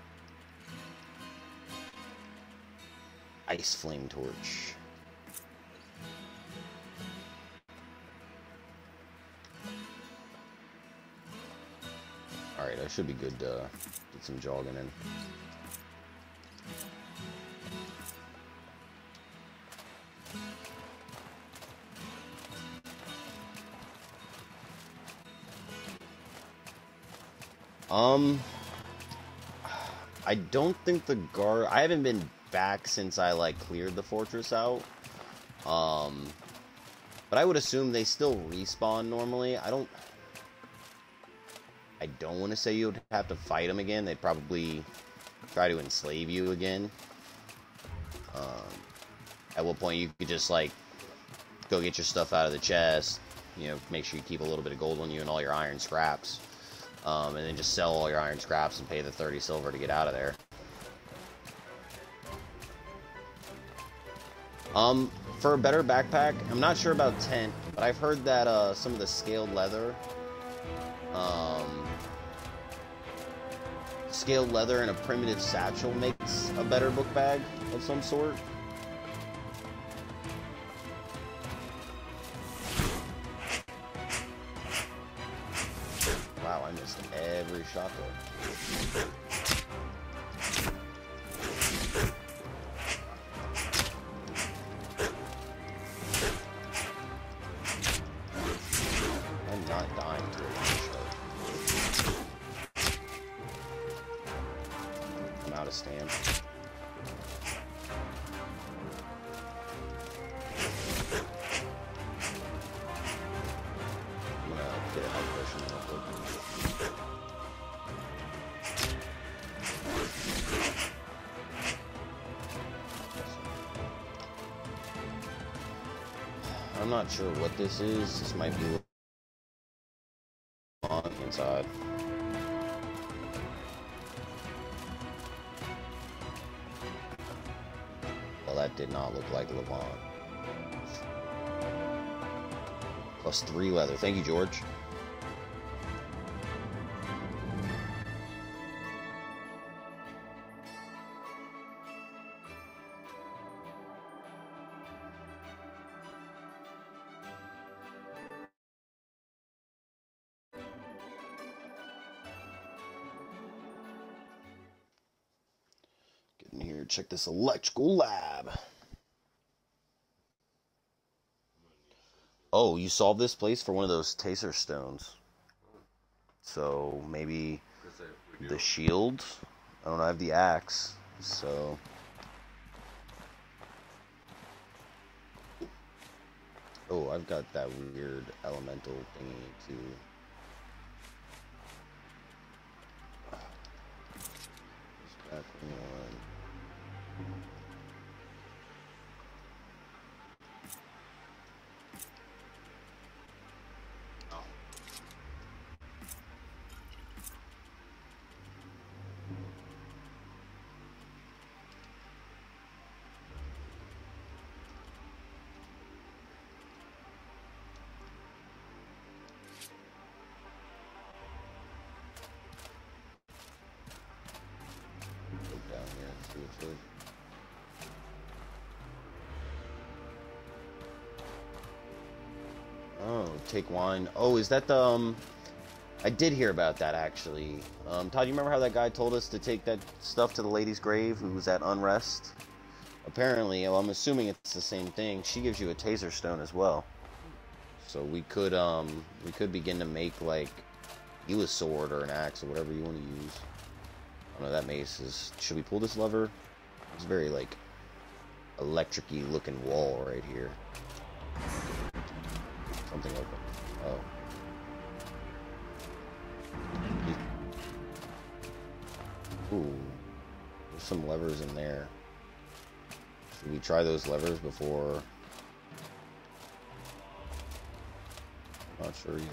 Ice flame torch. Alright, I should be good to get some jogging in. I don't think the guard... I haven't been back since I, like, cleared the fortress out. But I would assume they still respawn normally. I don't want to say you would have to fight them again. They'd probably try to enslave you again. At what point you could just, like, go get your stuff out of the chest. You know, make sure you keep a little bit of gold on you and all your iron scraps. And then just sell all your iron scraps and pay the 30 silver to get out of there. For a better backpack, I'm not sure about tent, but I've heard that some of the scaled leather and a primitive satchel makes a better book bag of some sort. Wow, I missed every shot there. I'm not dying to it. I'm out of stamp. I'm gonna get a high potion real quick. I'm not sure what this is. This might be on the inside. Well, that did not look like Levant. +3 leather. Thank you, George. Get in here, check this electrical lab. Oh, you solved this place for one of those taser stones. So maybe the shield. I don't know, I have the axe, so oh, I've got that weird elemental thingy too. Back one. Down here and see what's good. Oh, take wine. Oh, is that the, I did hear about that, actually. Todd, you remember how that guy told us to take that stuff to the lady's grave who was at Unrest? Apparently, well, I'm assuming it's the same thing. She gives you a taser stone as well. So we could begin to make, like, you a sword or an axe or whatever you want to use. I don't know, that mace is... Should we pull this lever? It's very, like, electric-y looking wall right here. Something open. Oh. Ooh. There's some levers in there. Should we try those levers before... I'm not sure yet.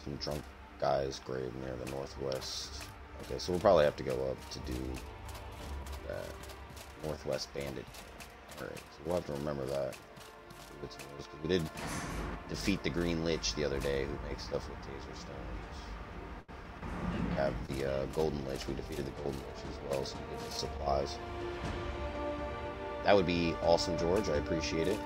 Some drunk guy's grave near the northwest. Okay, so we'll probably have to go up to do that northwest bandit. Alright, so we'll have to remember that. Because we did defeat the Green Lich the other day, who makes stuff with taser stones. We have the Golden Lich. We defeated the Golden Lich as well, so we get the supplies. That would be awesome, George. I appreciate it.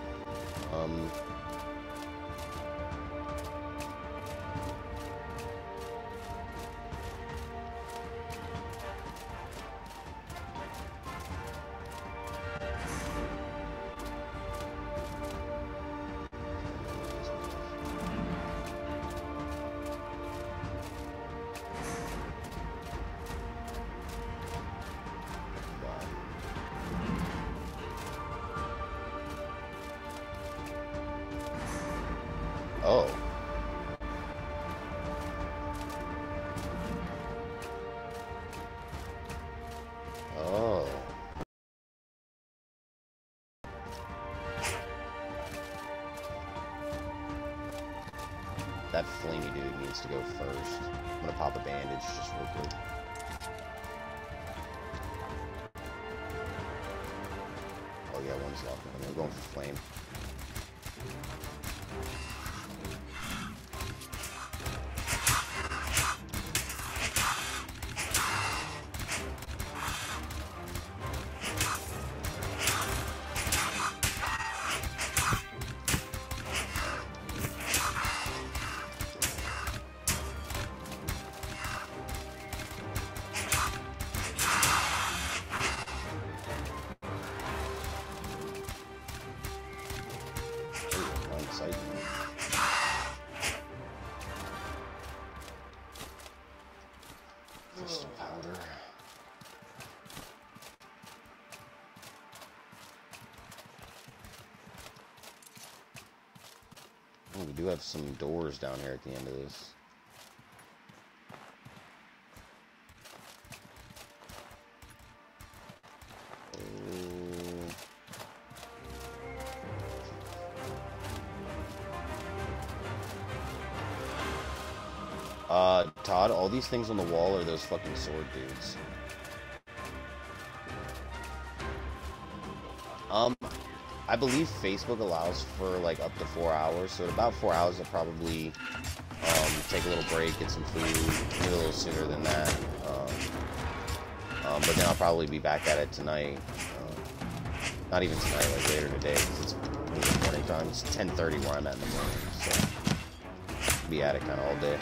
Oh. Oh. That flamey dude needs to go first. I'm gonna pop a bandage just real quick. Oh yeah, one's locked. I'm going for flame. Sight. Oh, we do have some doors down here at the end of this. Todd, all these things on the wall are those fucking sword dudes. I believe Facebook allows for like up to 4 hours, so at about 4 hours I'll probably take a little break, get some food, maybe a little sooner than that. But then I'll probably be back at it tonight. Not even tonight, like later today, because it's morning time. It's 10:30 where I'm at in the morning, so I'll be at it kind of all day.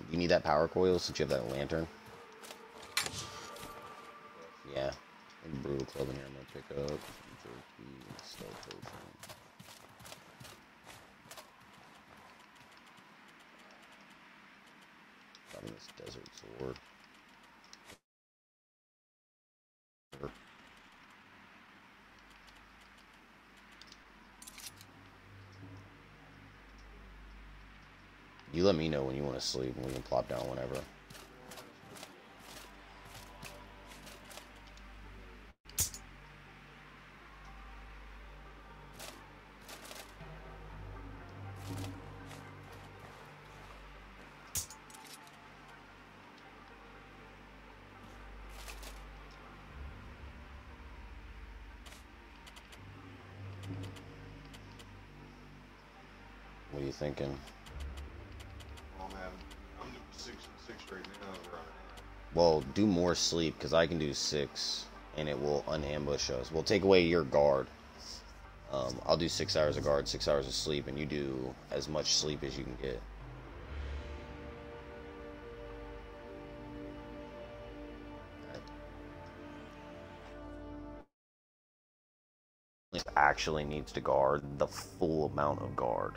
You need that power coil since you have that lantern. Yeah. And brutal club in here I'm gonna pick up. Some jerky, stealth potion. Grabbing this desert sword. You let me know when you want to sleep and we can plop down whenever. What are you thinking? I'm doing 6 and 6 right now. Well, do more sleep, because I can do 6, and it will unambush us. We'll take away your guard. I'll do 6 hours of guard, 6 hours of sleep, and you do as much sleep as you can get. It actually needs to guard the full amount of guard.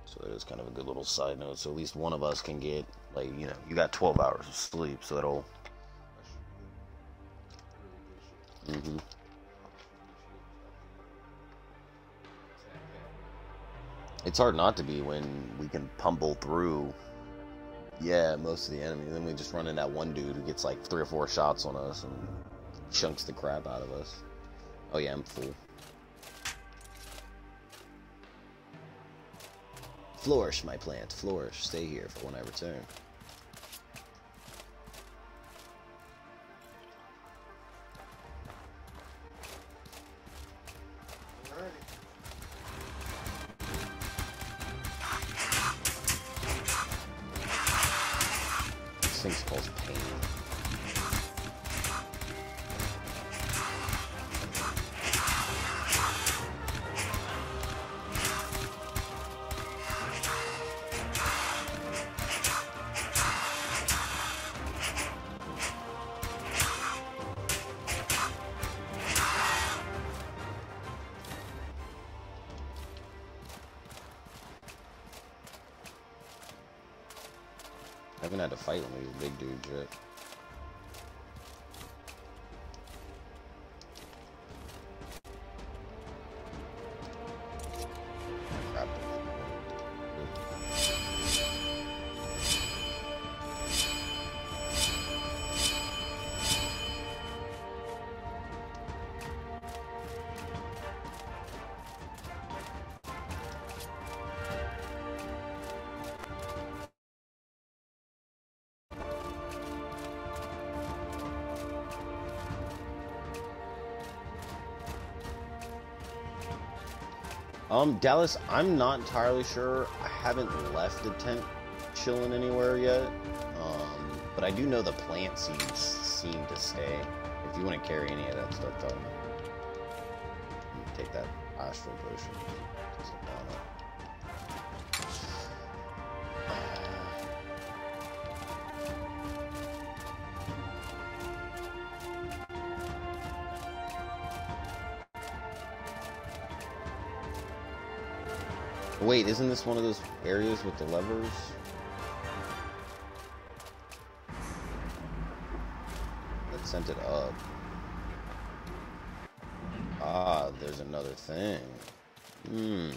So that is kind of a good little side note. So at least one of us can get, like, you know, you got 12 hours of sleep, so that'll... Mm-hmm. It's hard not to be when we can pummel through, yeah, most of the enemy. Then we just run into that one dude who gets like 3 or 4 shots on us and chunks the crap out of us. Oh yeah, I'm full. Flourish, my plant, flourish. Stay here for when I return. This thing's called pain. I haven't had to fight one of these big dudes yet. Crap. Dallas, I'm not entirely sure. I haven't left the tent chilling anywhere yet. But I do know the plant seeds seem to stay. If you want to carry any of that stuff, tell me. Take that astral potion. Wait, isn't this one of those areas with the levers? That sent it up. Ah, there's another thing. Hmm.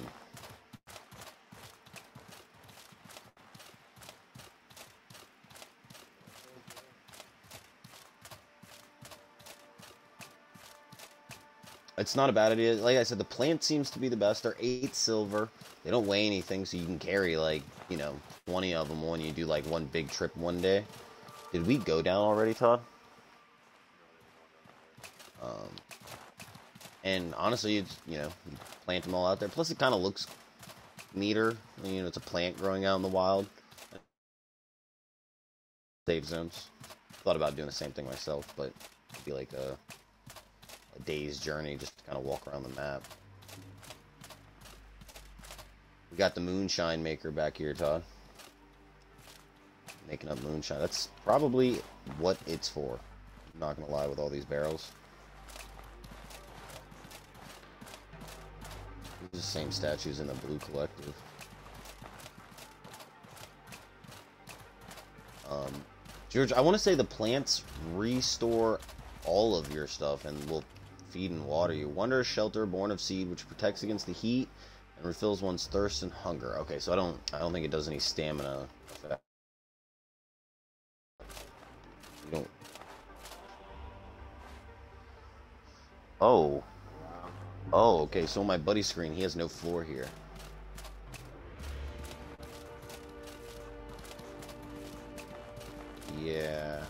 It's not a bad idea. Like I said, the plant seems to be the best. They're 8 silver. They don't weigh anything, so you can carry, like, 20 of them when you do, like, one big trip one day. Did we go down already, Todd? And honestly, it's, you plant them all out there. Plus, it kind of looks neater. It's a plant growing out in the wild. Save zones. Thought about doing the same thing myself, but it'd be like a day's journey just to kind of walk around the map. We got the moonshine maker back here, Todd. Making up moonshine. That's probably what it's for. I'm not gonna lie, with all these barrels. These are the same statues in the blue collective. George, I want to say the plants restore all of your stuff and will feed and water you. Wondrous shelter born of seed, which protects against the heat and refills one's thirst and hunger. Okay, so I don't think it does any stamina effect. You don't. Oh. Oh, okay, so on my buddy screen, he has no floor here. Yeah.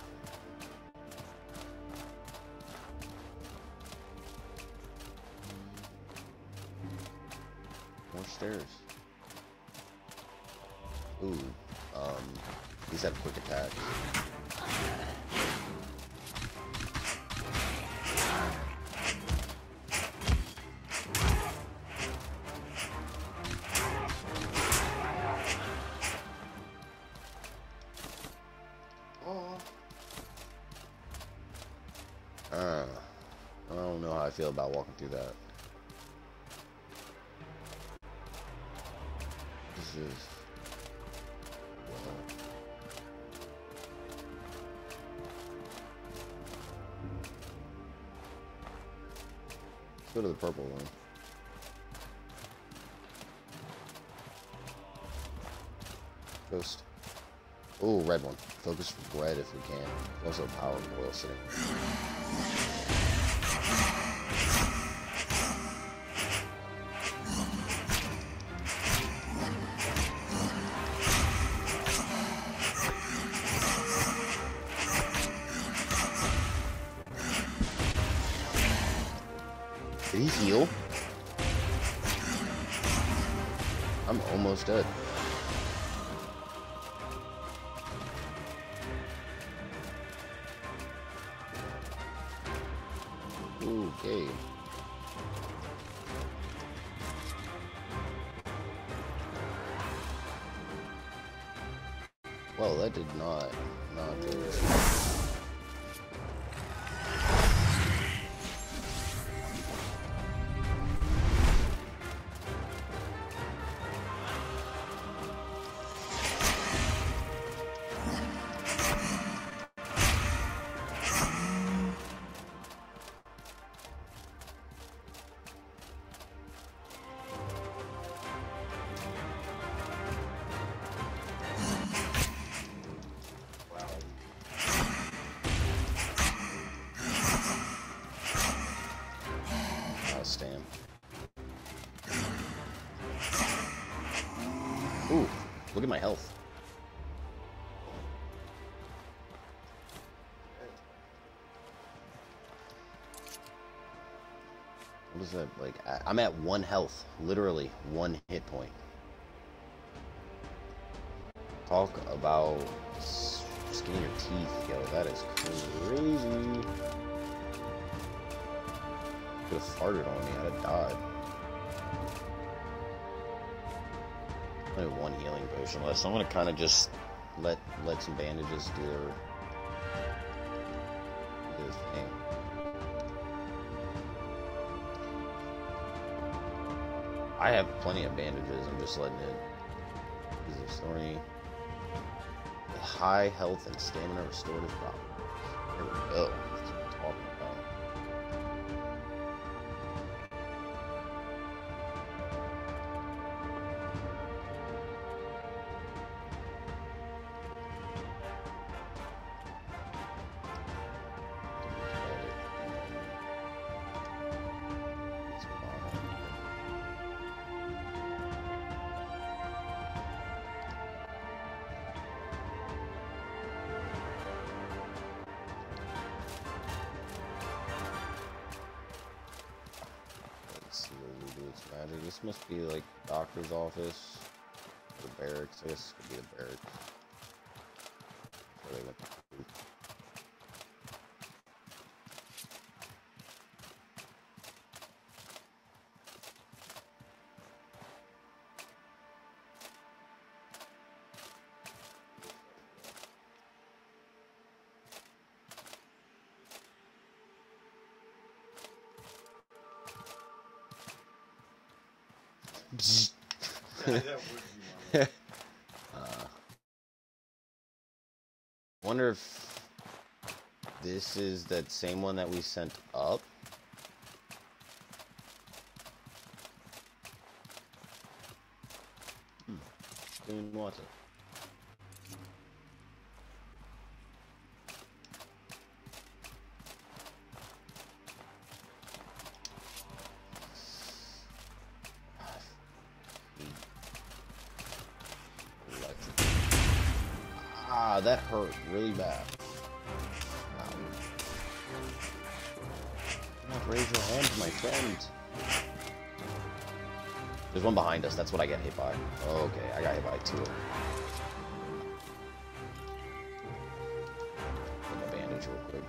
More stairs. Ooh. These have quick attacks. I don't know how I feel about walking through that. This is... Let's go to the purple one. Ghost. Oh, red one. Focus red if we can. Also power boil city. Did he heal? I'm almost dead. Okay. Well, that did not do it. Stand. Ooh, look at my health. What is that like? I'm at 1 health, literally 1 hit point. Talk about skinning your teeth, yo. That is crazy. Could have farted on me, I'd have died. I have 1 healing potion left, so I'm gonna kind of just let some bandages do their thing. I have plenty of bandages. I'm just letting it. Is the story high health and stamina restorative properties? There we go. That's what I'm talking about. It's magic. This must be like doctor's office. The barracks. I guess this could be the barracks. Where they went to poop. Wonder if this is that same one that we sent up. Didn't want it. Ah, that hurt really bad. Do not raise your hand, my friend. There's one behind us. That's what I get hit by. Okay, I got hit by two. Put my bandage real quick.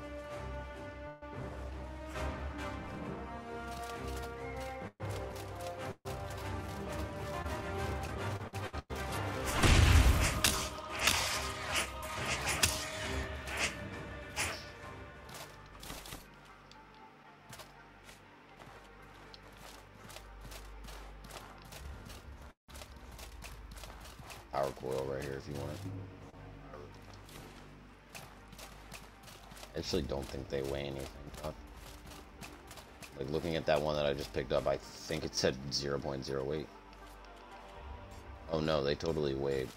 Power coil right here if you want it. I actually don't think they weigh anything. Like looking at that one that I just picked up, I think it said 0.08. Oh no, they totally weighed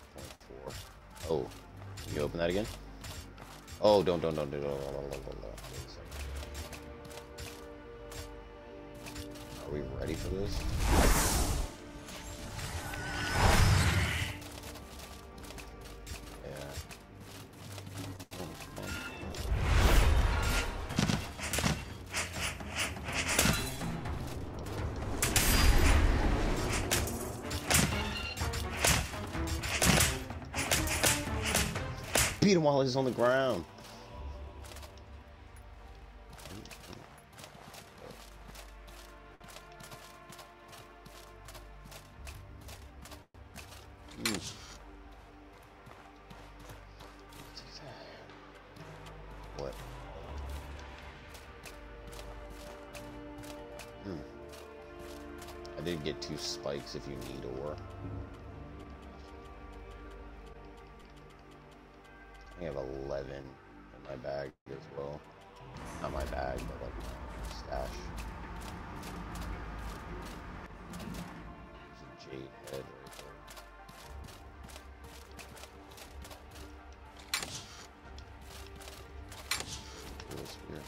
0.4. Oh, can you open that again? Oh, don't. Wait a second. Are we ready for this? Beat him while he's on the ground. What? I did get 2 spikes if you need ore. I have 11 in my bag as well. Not my bag, but like my stash. There's a jade head right there. Cool spear.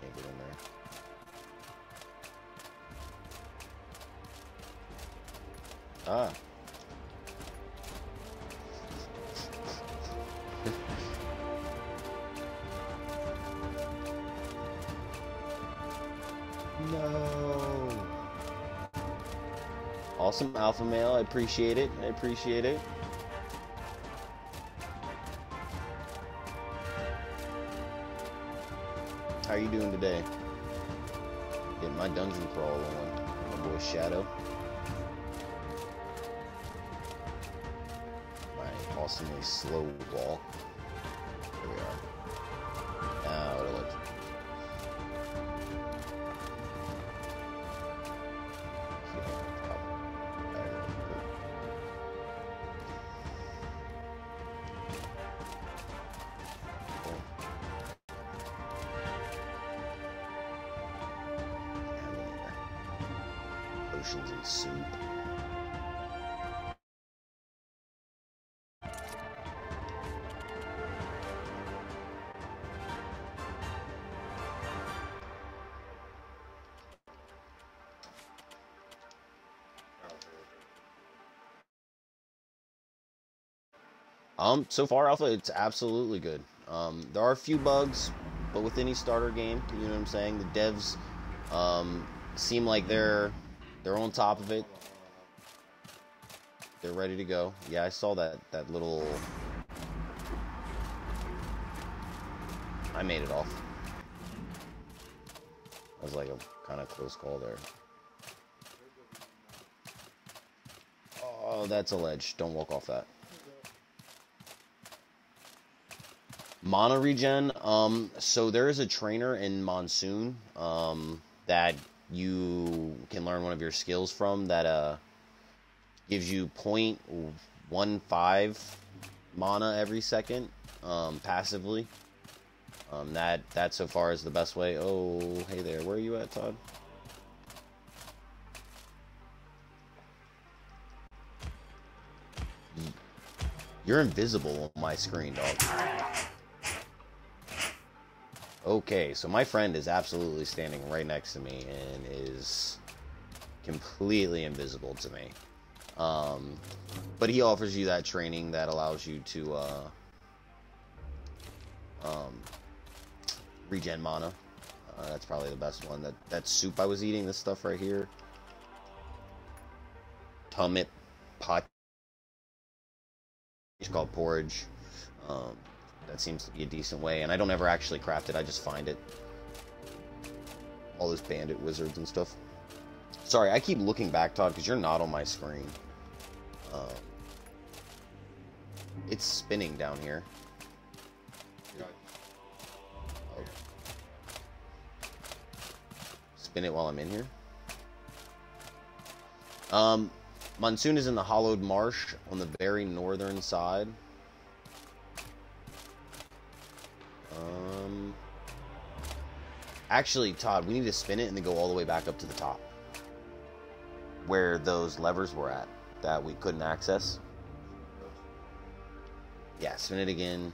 Can't get in there. Ah. No. Awesome alpha male. I appreciate it. I appreciate it. How are you doing today? Getting my dungeon crawl on. My boy Shadow. Awesomely slow walk. Here we are. Now it'll let you. Potions and soup. So far, Alpha, it's absolutely good. There are a few bugs. but with any starter game, you know what I'm saying? The devs seem like they're on top of it. They're ready to go. Yeah, I saw that little... I made it off. That was like a kind of close call there. Oh, that's a ledge. Don't walk off that. Mana regen. So there is a trainer in Monsoon that you can learn one of your skills from that gives you 0.15 mana every second passively. That so far is the best way. Oh, hey there. Where are you at, Todd? You're invisible on my screen, dog. Okay, so my friend is absolutely standing right next to me and is completely invisible to me. But he offers you that training that allows you to regen mana. That's probably the best one. That soup I was eating, this stuff right here. Tumit pot. It's called porridge. That seems to be a decent way, and I don't ever actually craft it. I just find it. All those bandit wizards and stuff. Sorry, I keep looking back, Todd, because you're not on my screen. It's spinning down here. Oh. Spin it while I'm in here. Monsoon is in the hollowed marsh on the very northern side. Actually, Todd, we need to spin it and then go all the way back up to the top. Where those levers were at that we couldn't access. Yeah, spin it again.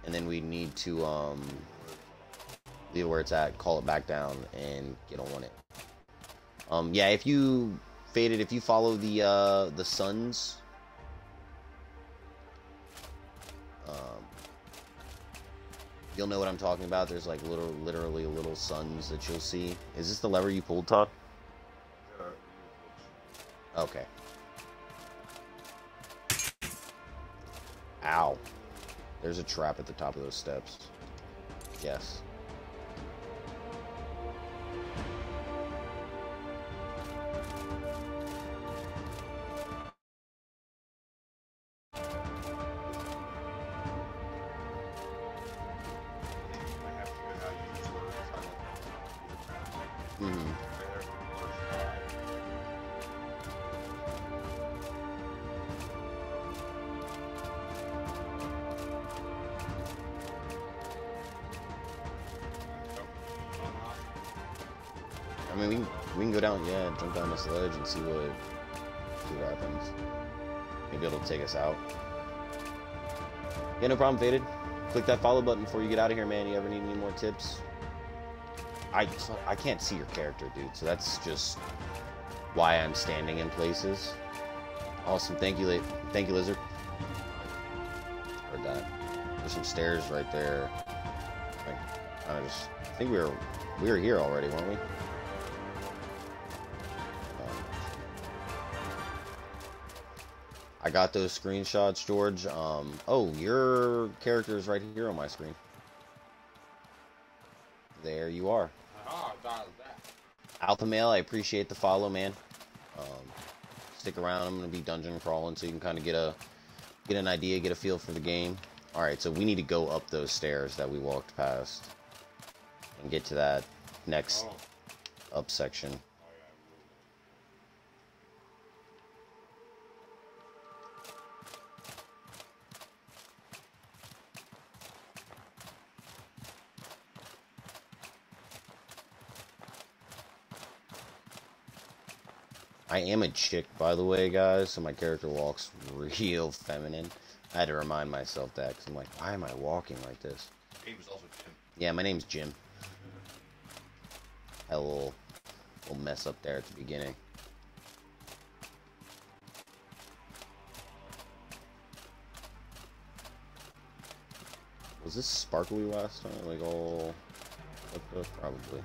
And then we need to leave it where it's at, call it back down, and get on it. Yeah, if you faded, if you follow the suns, you'll know what I'm talking about. There's like literally little suns that you'll see. Is this the lever you pulled, Todd? Okay. Ow. There's a trap at the top of those steps. Yes. I mean, we can go down, yeah, jump down this ledge and see what happens. Maybe it'll take us out. Yeah, no problem, Faded. Click that follow button before you get out of here, man. You ever need any more tips? I can't see your character, dude, so that's just why I'm standing in places. Awesome, thank you, Lizard. Heard that. There's some stairs right there. I think we were here already, weren't we? I got those screenshots, George. Oh, your character is right here on my screen. There you are. Alpha Male, I appreciate the follow, man. Stick around. I'm gonna be dungeon crawling, so you can kind of get an idea, get a feel for the game. All right, so we need to go up those stairs that we walked past and get to that next up section. I am a chick, by the way, guys, so my character walks real feminine. I had to remind myself that, because I'm like, why am I walking like this? Your name is also Jim. Yeah, my name's Jim. Had a little mess up there at the beginning. Was this sparkly last time? Like all... Probably.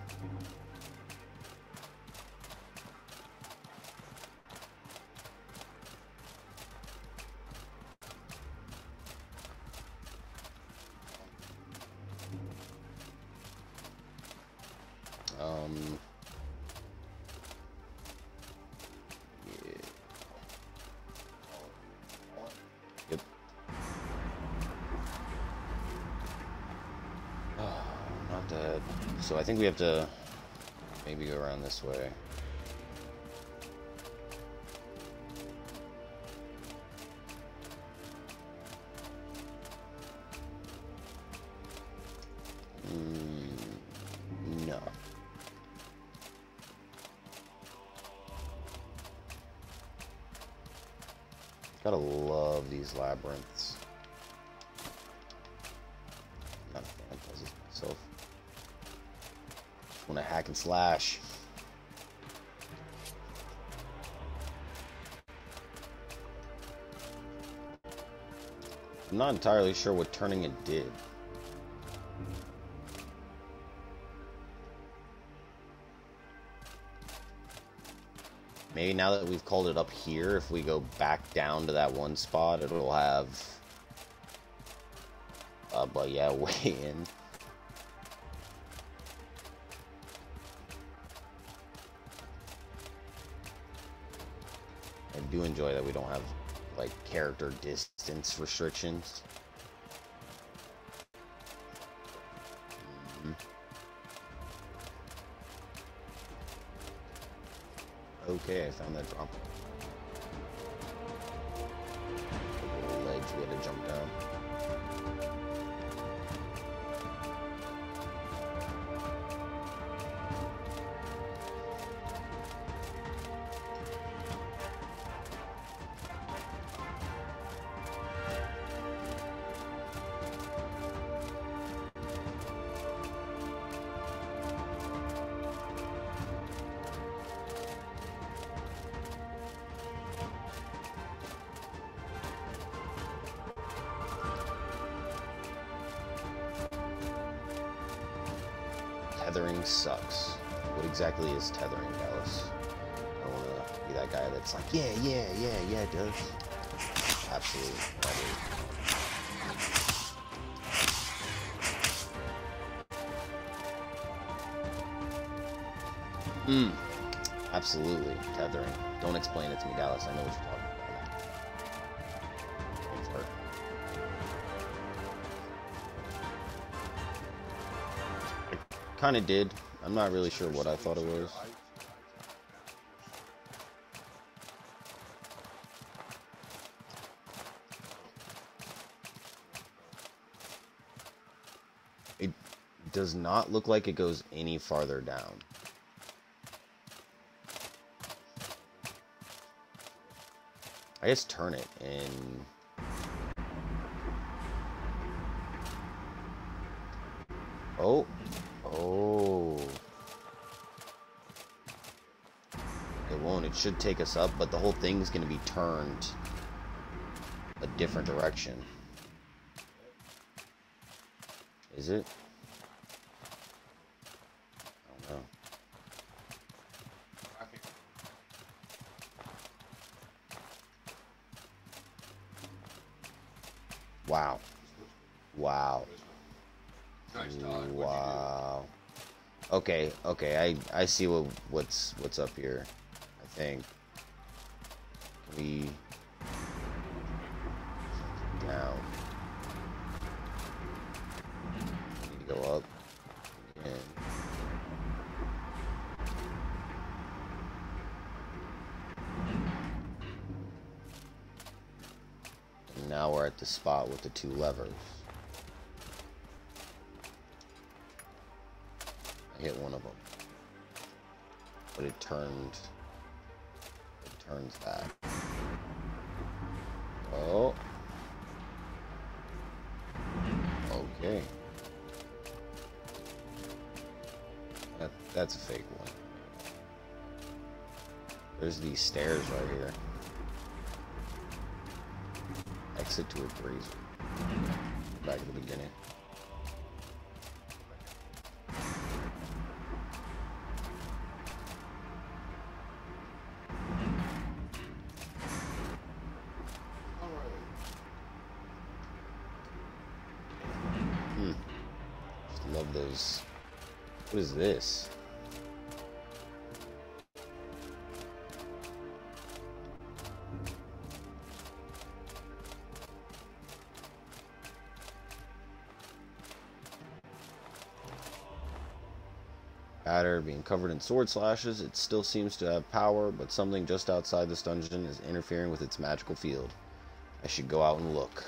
Yeah. Yep. Oh, not dead. So I think we have to maybe go around this way. No. Gotta love these labyrinths. Not a fan of puzzles myself. Just wanna hack and slash. I'm not entirely sure what turning it did. Maybe now that we've called it up here, if we go back down to that one spot, it'll have... but yeah, way in. I do enjoy that we don't have, like, character distance restrictions. Okay, I found that drop. Little ledge we had to jump down. Tethering sucks. What exactly is tethering, Dallas? I don't want to be that guy that's like, yeah, it does. Absolutely, probably. Absolutely, tethering. Don't explain it to me, Dallas. I know what you're talking about. Kind of did. I'm not really sure what I thought it was. It does not look like it goes any farther down. I guess turn it and... Oh. It won't. It should take us up, but the whole thing's going to be turned a different direction. Is it? I don't know. Wow. Wow. Nice dog. Wow. Okay, I see what's up here. I think. Can we now we need to go up again. And now we're at the spot with the two levers. I hit one of them, but it turns back. Oh, okay. That's a fake one. There's these stairs right here. Exit to a breeze. Back at the beginning. those. What is this? Adder being covered in sword slashes, it still seems to have power, but something just outside this dungeon is interfering with its magical field. I should go out and look.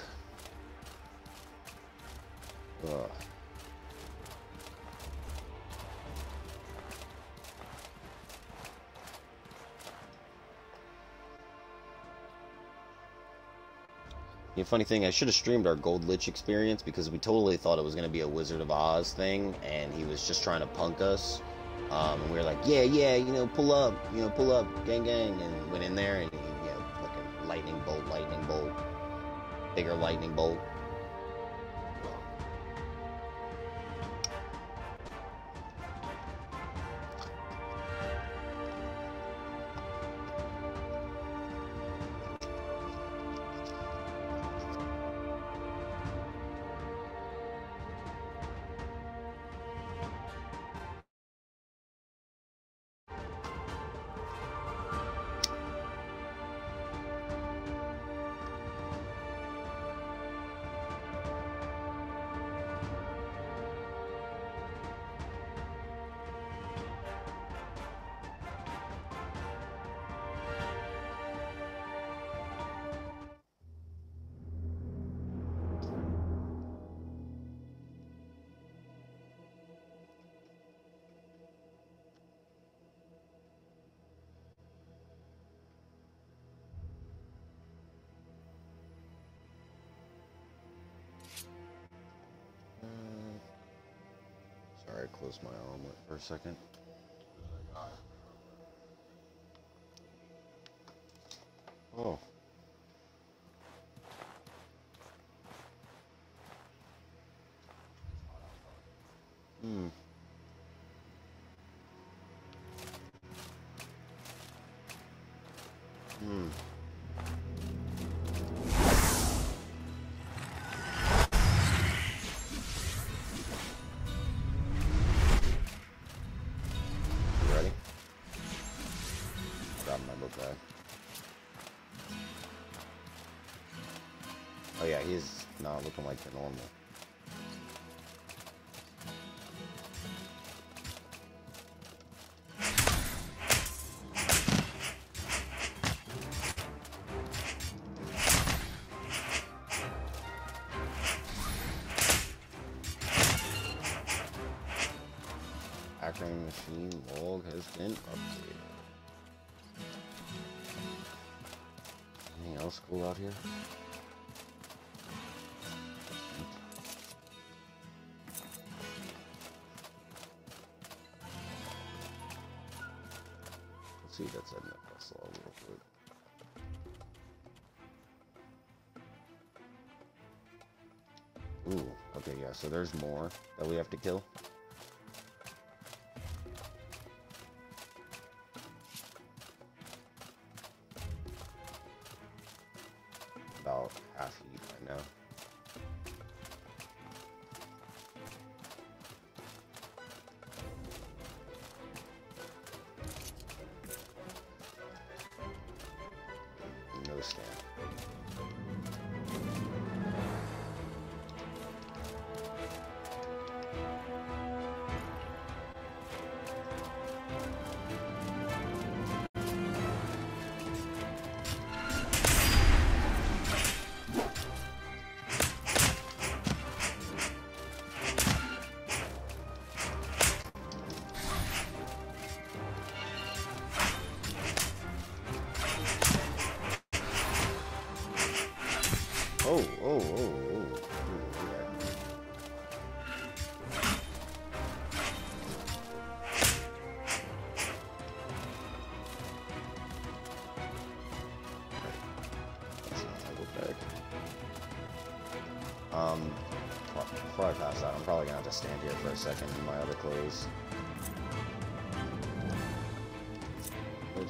Ugh. The funny thing, I should have streamed our Gold Lich experience because we totally thought it was going to be a Wizard of Oz thing, and he was just trying to punk us. And we were like, yeah, you know, pull up, gang, and went in there, and, you know, fucking lightning bolt, bigger lightning bolt. Sorry, I closed my omelet for a second. Oh. Hmm. Hmm. You ready? Grab my book bag. Oh yeah, he's not looking like the normal. Background machine log has been updated. Anything else cool out here? Let's see, that's a necklace log real quick. Ooh, okay, yeah, so there's more that we have to kill. About half eat right now. No stand. Oh. That's not my book bag. Before I pass out, I'm probably gonna have to stand here for a second in my other clothes. Good.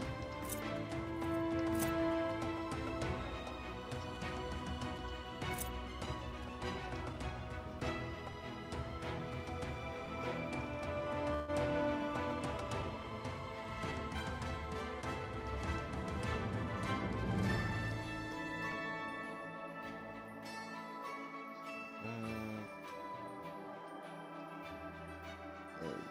There we go.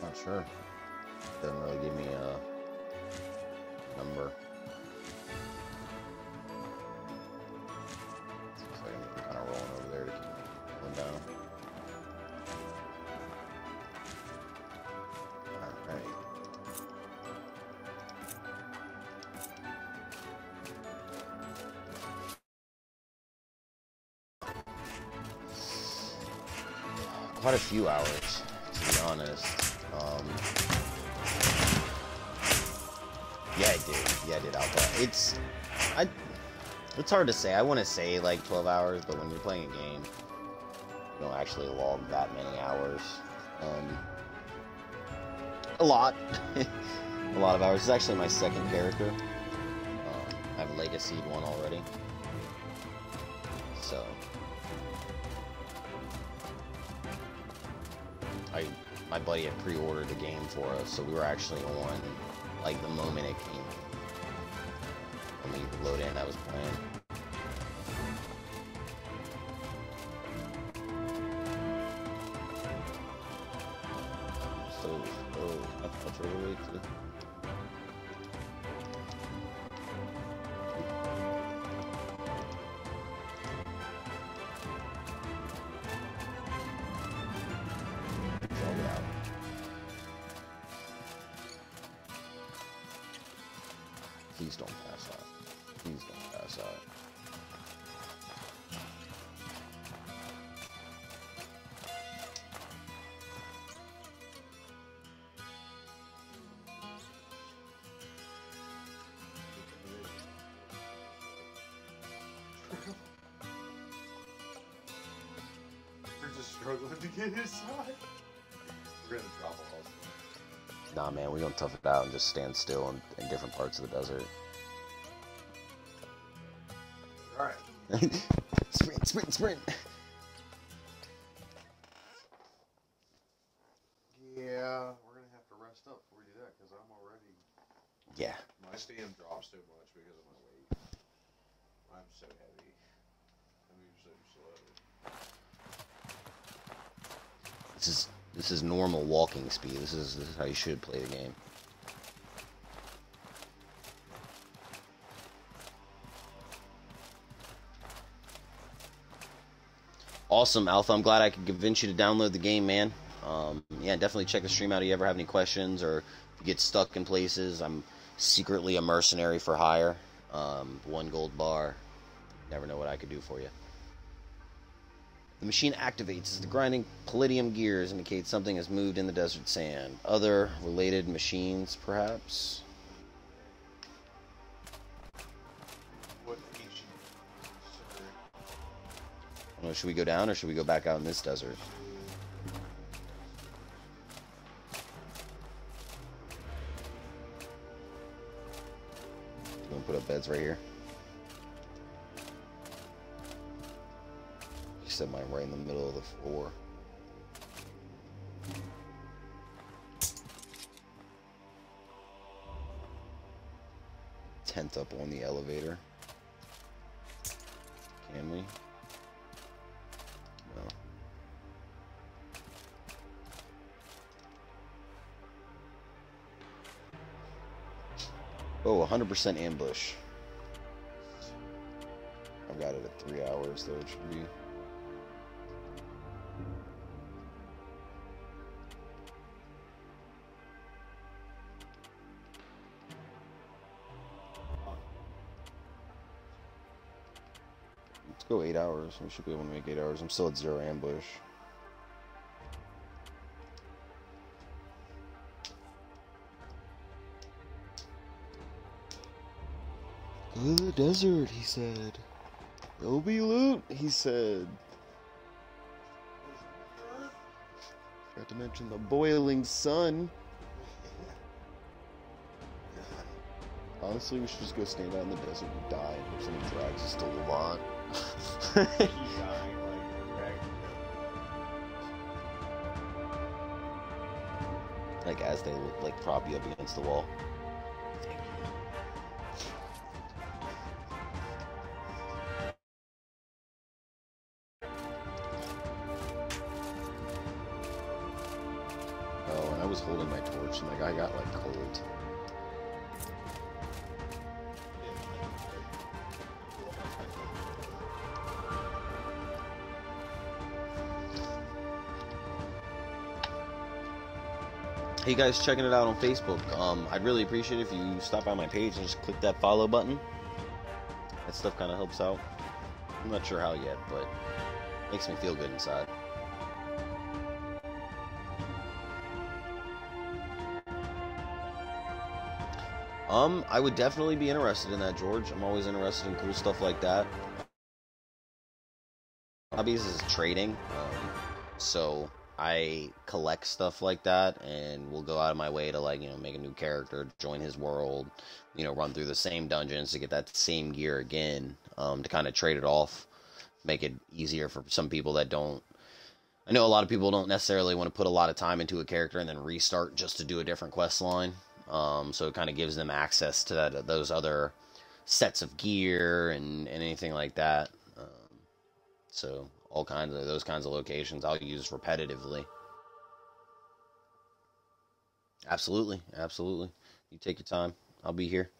Not sure. Doesn't really give me a number. Looks like I'm kind of rolling over there to keep going down. Alright. Quite a few hours, to be honest. Yeah, I did. Yeah, I did Alpha. It's hard to say. I want to say like 12 hours, but when you're playing a game, you don't actually log that many hours. A lot. A lot of hours. It's actually my second character. I've legacied one already. So my buddy had pre-ordered the game for us, so we were actually on like the moment it came. When we load in, I was playing. That's right away too. Please don't pass out. Please don't pass out. We're just struggling to get inside. We're gonna drop a house. Nah, man, we're gonna tough it out and just stand still in different parts of the desert. Alright. Sprint, sprint, sprint! Yeah, we're gonna have to rest up before we do that, because I'm already... Yeah. My stamina drops so much because of my weight. I'm so heavy. I move so slow. This is normal walking speed. This is how you should play the game. Awesome, Alpha. I'm glad I could convince you to download the game, man. Yeah, definitely check the stream out if you ever have any questions or if you get stuck in places. I'm secretly a mercenary for hire. 1 gold bar. Never know what I could do for you. The machine activates as the grinding palladium gears indicate something has moved in the desert sand. Other related machines, perhaps? What Should we go down or should we go back out in this desert? I'm gonna put up beds right here. You set mine right in the middle of the floor. Tent up on the elevator. Can we? No. Oh, 100% ambush. I've got it at 3 hours, though. It should be. Let's go 8 hours. We should be able to make 8 hours. I'm still at 0 ambush. Go to the desert, he said. There'll be loot, he said. Forgot to mention the boiling sun. Honestly, we should just go stand out in the desert and die. If someone drags us to Levant. Keep dying, like, drag. Like, as they, like, prop you up against the wall. Thank you. Oh, and I was holding my torch, and, like, I got, like, cold. Hey guys, checking it out on Facebook. I'd really appreciate it if you stop by my page and just click that follow button. That stuff kind of helps out. I'm not sure how yet, but it makes me feel good inside. I would definitely be interested in that, George. I'm always interested in cool stuff like that. Hobbies is trading, so I collect stuff like that, and will go out of my way to, like, you know, make a new character, join his world, you know, run through the same dungeons to get that same gear again, to kind of trade it off, make it easier for some people that don't. I know a lot of people don't necessarily want to put a lot of time into a character and then restart just to do a different quest line, so it kind of gives them access to those other sets of gear and anything like that. So all kinds of those kinds of locations I'll use repetitively. Absolutely, absolutely. You take your time. I'll be here.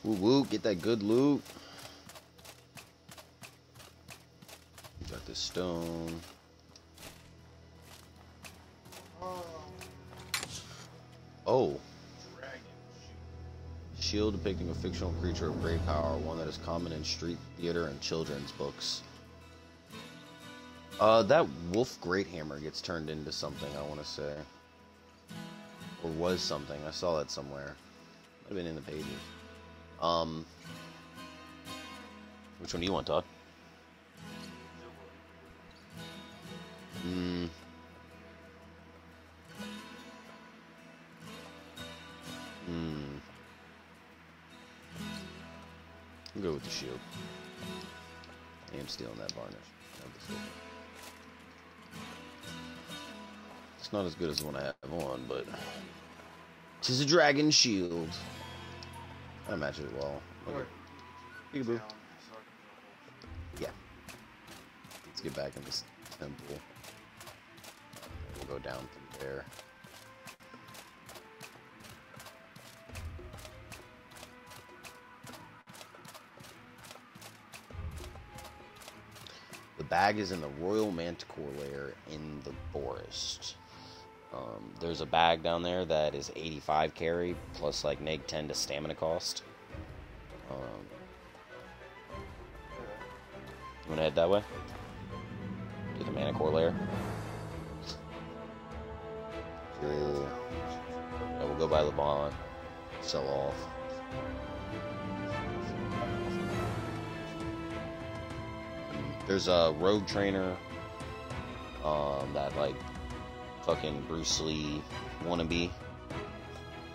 Woo woo, get that good loot. Got this stone. Oh. Dragon Shield depicting a fictional creature of great power, one that is common in street theater and children's books. That wolf great hammer gets turned into something, I want to say. Or was something. I saw that somewhere. Might have been in the pages. Which one do you want, Todd? I'll go with the shield. I am stealing that varnish. It's not as good as the one I have on, but tis a dragon shield. I match it well. Okay. Peekaboo. Yeah. Let's get back in this temple. We'll go down through there. The bag is in the Royal Manticore lair in the forest. There's a bag down there that is 85 carry plus like neg 10 to stamina cost. You wanna head that way? To the Manticore lair. Yeah, we'll go by Levant. Sell off. There's a rogue trainer that like fucking Bruce Lee wannabe,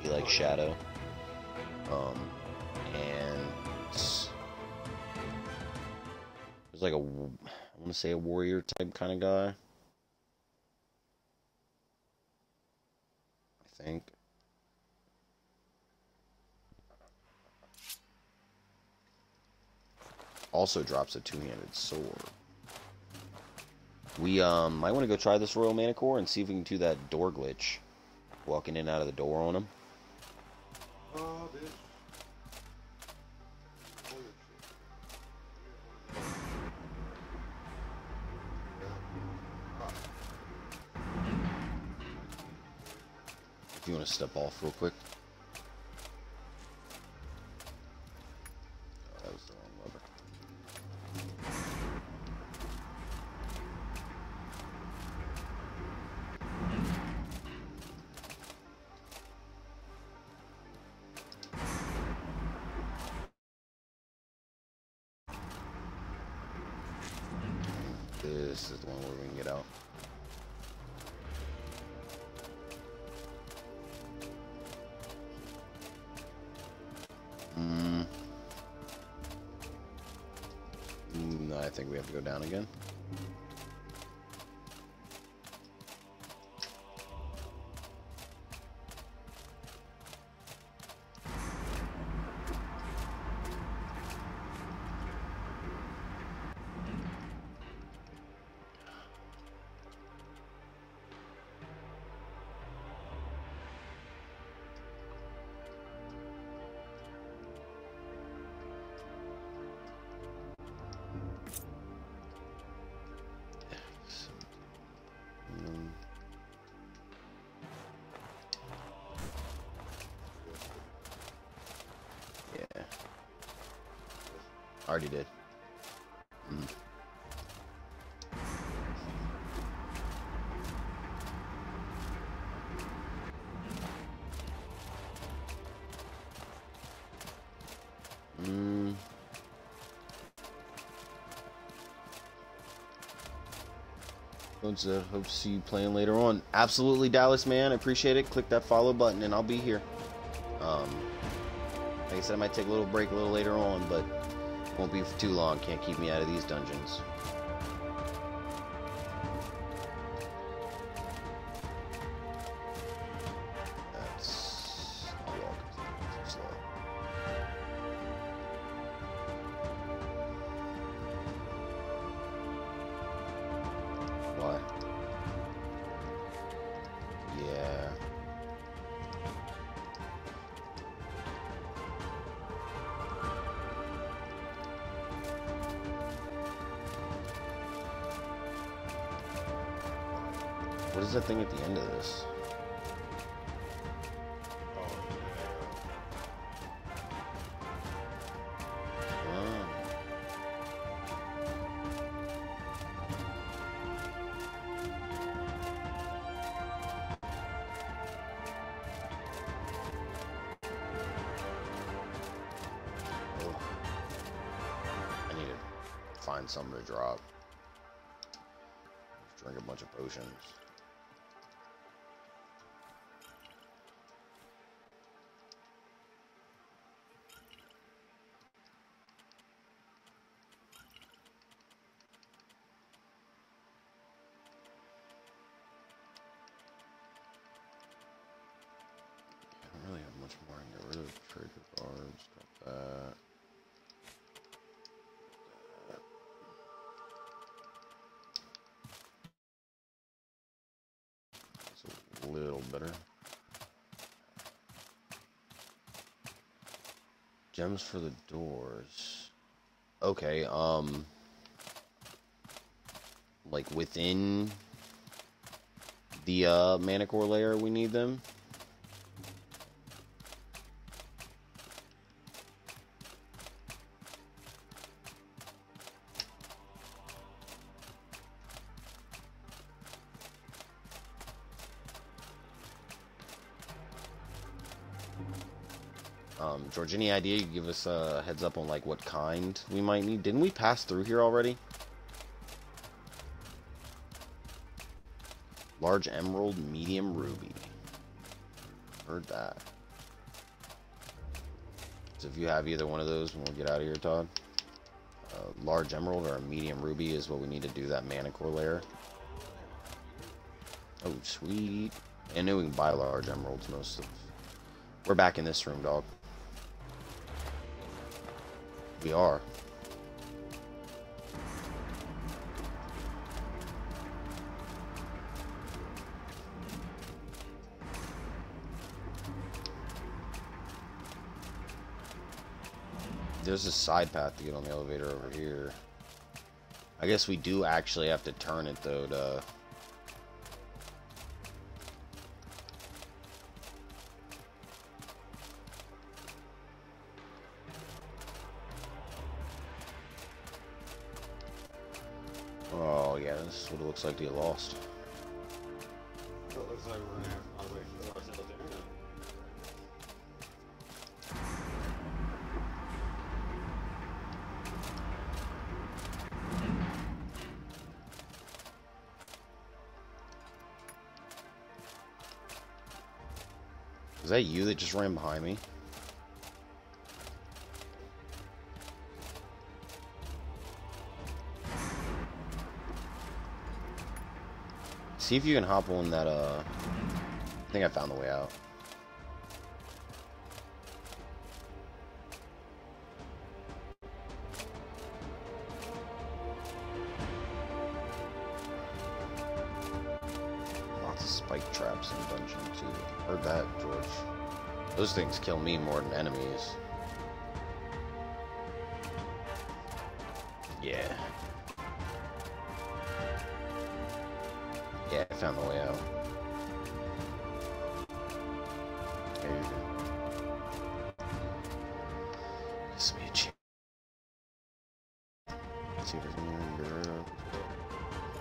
be like Shadow, and there's like I want to say a warrior type kind of guy, I think. Also drops a two-handed sword. We might want to go try this Royal Manticore and see if we can do that door glitch. Walking in and out of the door on him. Oh, bitch. If you want to step off real quick. Oh, that was the wrong lever. This is the one where we can get out. No, I think we have to go down again. Yeah. Already did. Hope to see you playing later on. Absolutely, Dallas, man. I appreciate it. Click that follow button and I'll be here. Like I said, I might take a little break a little later on, but it won't be for too long. Can't keep me out of these dungeons. That's a walk. Too slow. Why? Yeah. What is that thing at the end of this? Oh. I need to find something to drop. Drink a bunch of potions. I don't really have much more. I can get rid of trigger guards. Got that. It's a little better. Gems for the doors. Okay, like within the Manicore layer we need them. George, any idea? You give us a heads up on like what kind we might need. Didn't we pass through here already? Large emerald, medium ruby. Heard that. So if you have either one of those, when we get out of here, Todd. Large emerald or a medium ruby is what we need to do that Manicore layer. Oh, sweet. I knew we can buy large emeralds most of. We're back in this room, dog. We are. There's a side path to get on the elevator over here. I guess we do actually have to turn it though to yeah, this is what it looks like to get lost. So it looks like we're gonna have to wait for ourselves to internet. Is that you that just ran behind me? See if you can hop on that, I think I found the way out. Lots of spike traps in Dungeon 2. Heard that, George. Those things kill me more than enemies. Yeah. Yeah, I found the way out. There you go. This will be a chance. See if there's any.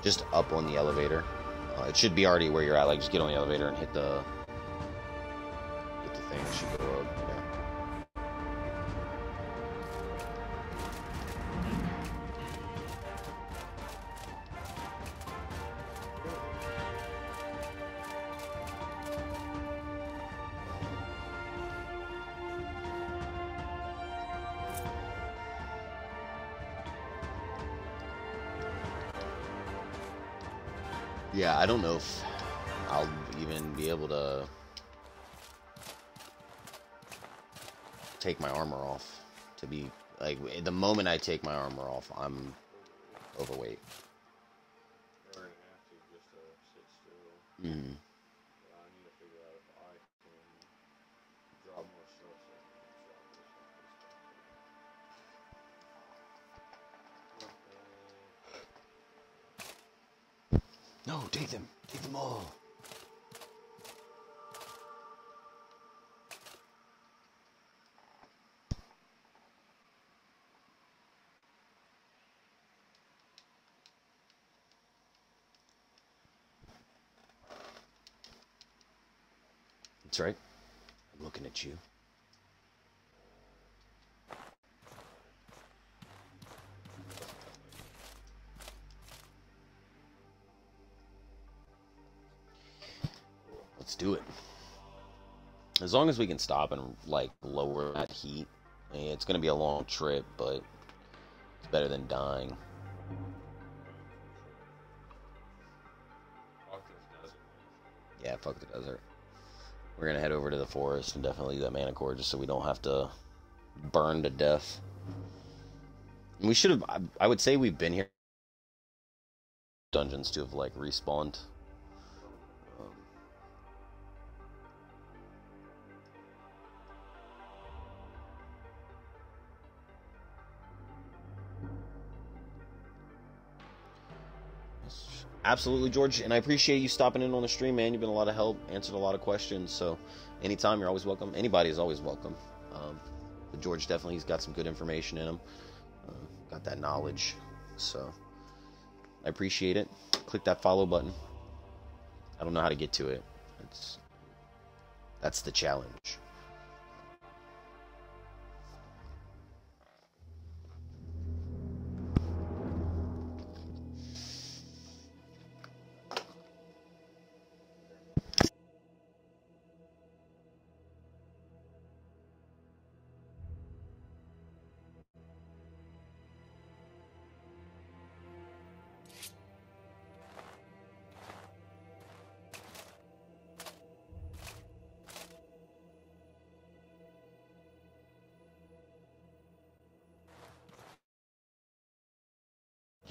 Just up on the elevator. It should be already where you're at. Like, just get on the elevator and hit the thing. It should go up. Yeah. Yeah, I don't know if I'll even be able to take my armor off. To be, like, the moment I take my armor off, I'm overweight. We're gonna have to just sit still. Mm-hmm. But I need to figure out if I can drop more stuff. No, take them. Take them all. That's right. I'm looking at you. Let's do it. As long as we can stop and, like, lower that heat. It's going to be a long trip, but it's better than dying. Fuck this desert. Yeah, fuck the desert. We're going to head over to the forest and definitely do that mana core just so we don't have to burn to death. And we should have... I would say we've been here... dungeons to have, like, respawned. Absolutely, George, and I appreciate you stopping in on the stream, man. You've been a lot of help, answered a lot of questions, so anytime, you're always welcome. Anybody is always welcome. But George definitely, he's got some good information in him. Got that knowledge, so I appreciate it. Click that follow button. I don't know how to get to it. That's the challenge.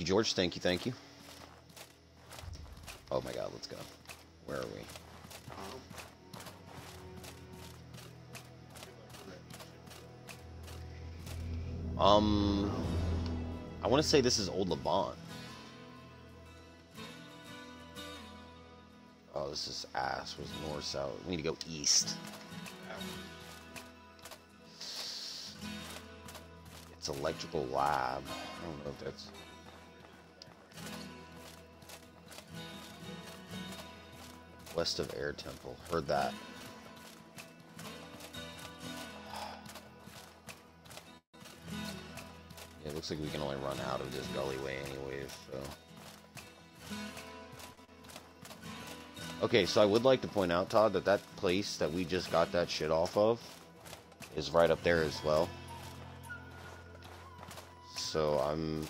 George, thank you, thank you. Oh my god, let's go. Where are we? I want to say this is Old Levant. Oh, this is ass. Was north, south. We need to go east. It's electrical lab. I don't know if that's... West of Air Temple. Heard that. Yeah, it looks like we can only run out of this gullyway anyways, so. Okay, so I would like to point out, Todd, that that place that we just got that shit off of is right up there as well. So I'm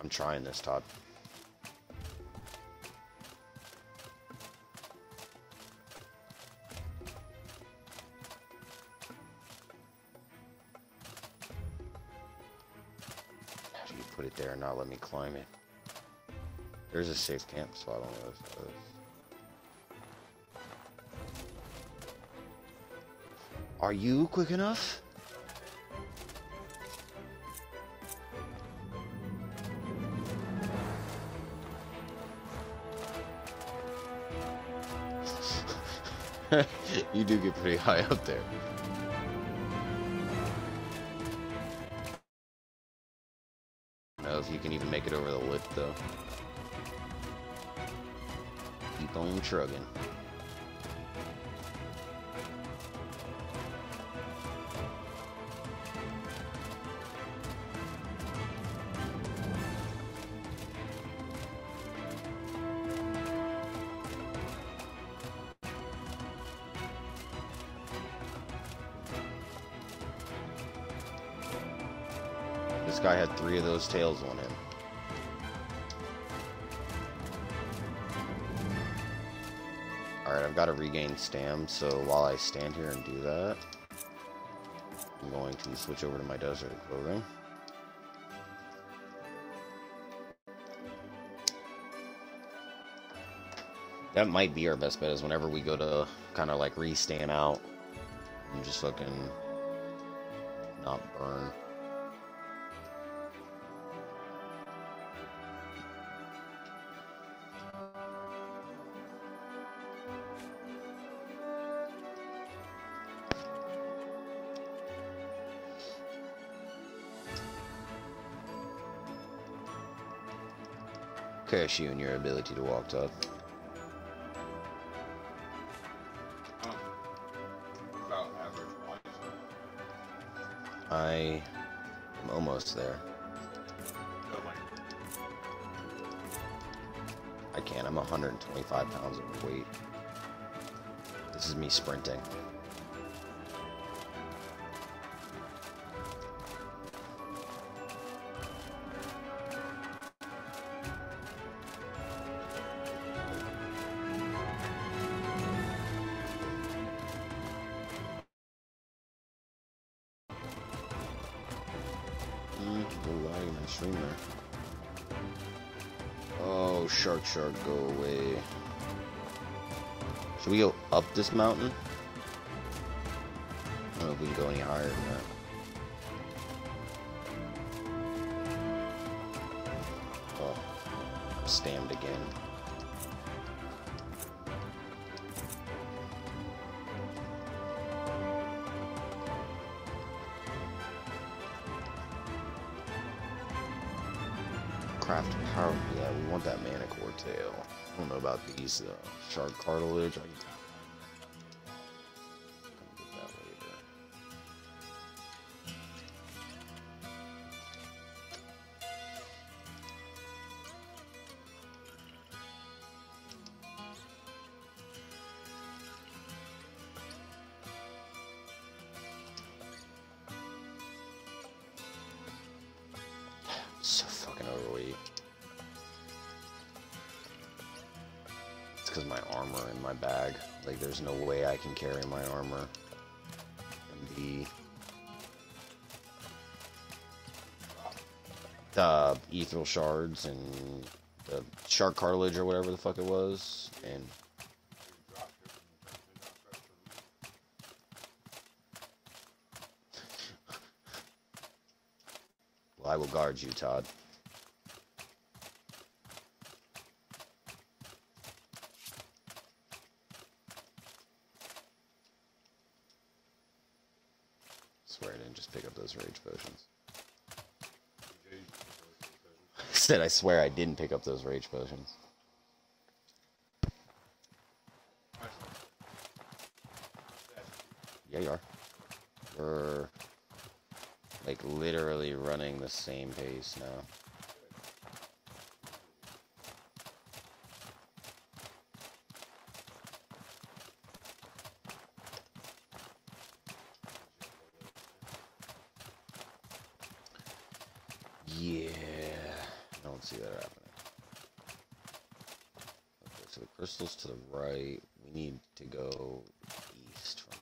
trying this, Todd. How do you put it there and not let me climb it? There's a safe camp spot on the other side. Are you quick enough? You do get pretty high up there. I don't know if you can even make it over the lip though. Keep on trugging. This guy had 3 of those tails on him. Alright, I've got to regain stam, so while I stand here and do that, I'm going to switch over to my desert clothing. That might be our best bet, is whenever we go to kind of like re-stam out and just fucking not burn. Curse you and your ability to walk, Todd. About average points. I am almost there. I can't. I'm 125 pounds overweight. This is me sprinting. Oh, shark, go away. Should we go up this mountain? I don't know if we can go any higher than that. Oh, I'm stammed again. Craft power. Yeah, we want that manicore tail. I don't know about these shark cartilage. I can get that later. So fucking overweight. It's because my armor in my bag. Like, there's no way I can carry my armor. And the ethereal shards and the shark cartilage or whatever the fuck it was. And well, I will guard you, Todd. Swear I didn't just pick up those rage potions. said, I swear I didn't pick up those rage potions. Yeah, you are. We're, like, literally running the same pace now. Yeah, I don't see that happening. Okay, so the crystal's to the right. We need to go east from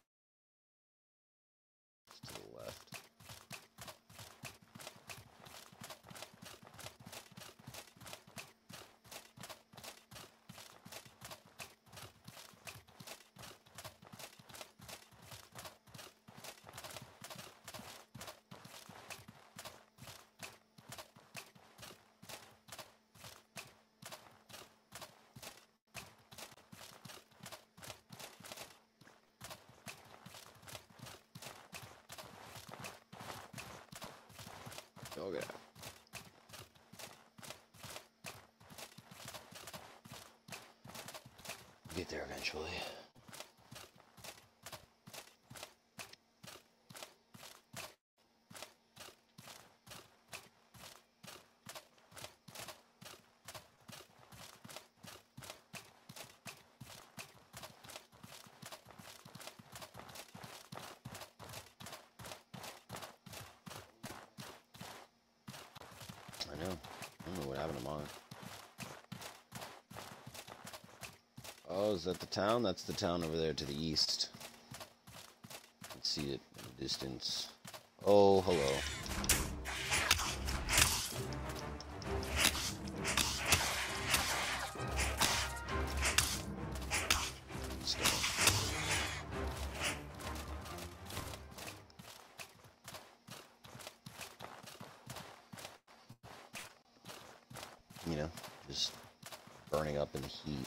to the left. Okay. Get there eventually. I don't know what happened to mine. Oh, is that the town? That's the town over there to the east. You can see it in the distance. Oh, hello. You know, just burning up in the heat.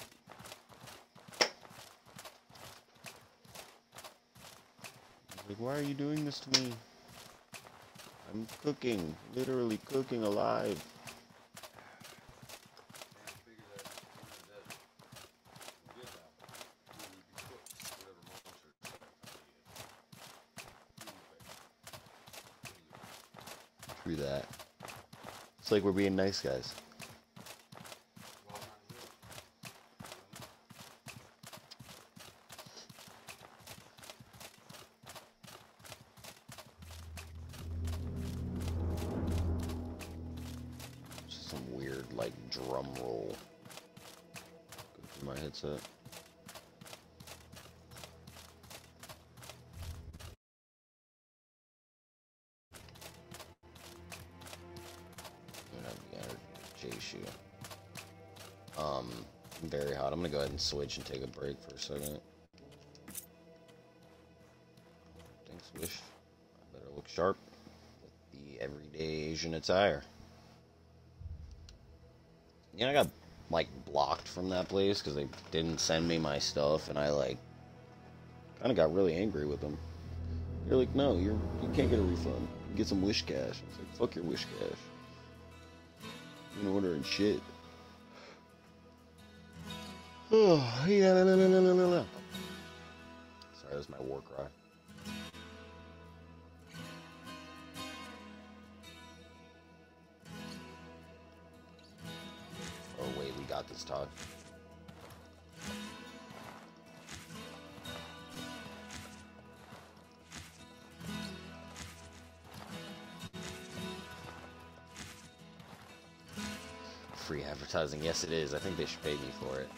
Like, why are you doing this to me? I'm cooking, literally cooking alive. True that. It's like we're being nice guys. Some weird, like, drum roll. Go through my headset. Chase you. I'm very hot. I'm gonna go ahead and switch and take a break for a second. Thanks, Wish. I better look sharp with the everyday Asian attire. You know, I got, like, blocked from that place because they didn't send me my stuff, and I, like, kind of got really angry with them. They're like, no, you can't get a refund. You get some Wish cash. I was like, fuck your Wish cash. I'm ordering shit. Oh, yeah, Sorry, that was my war cry. Oh, wait, we got this, Todd. Free advertising. Yes, it is. I think they should pay me for it.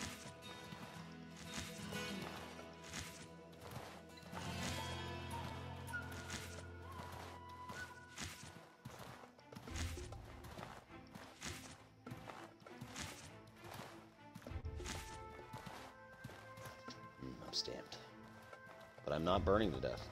I'm stamped. But I'm not burning to death.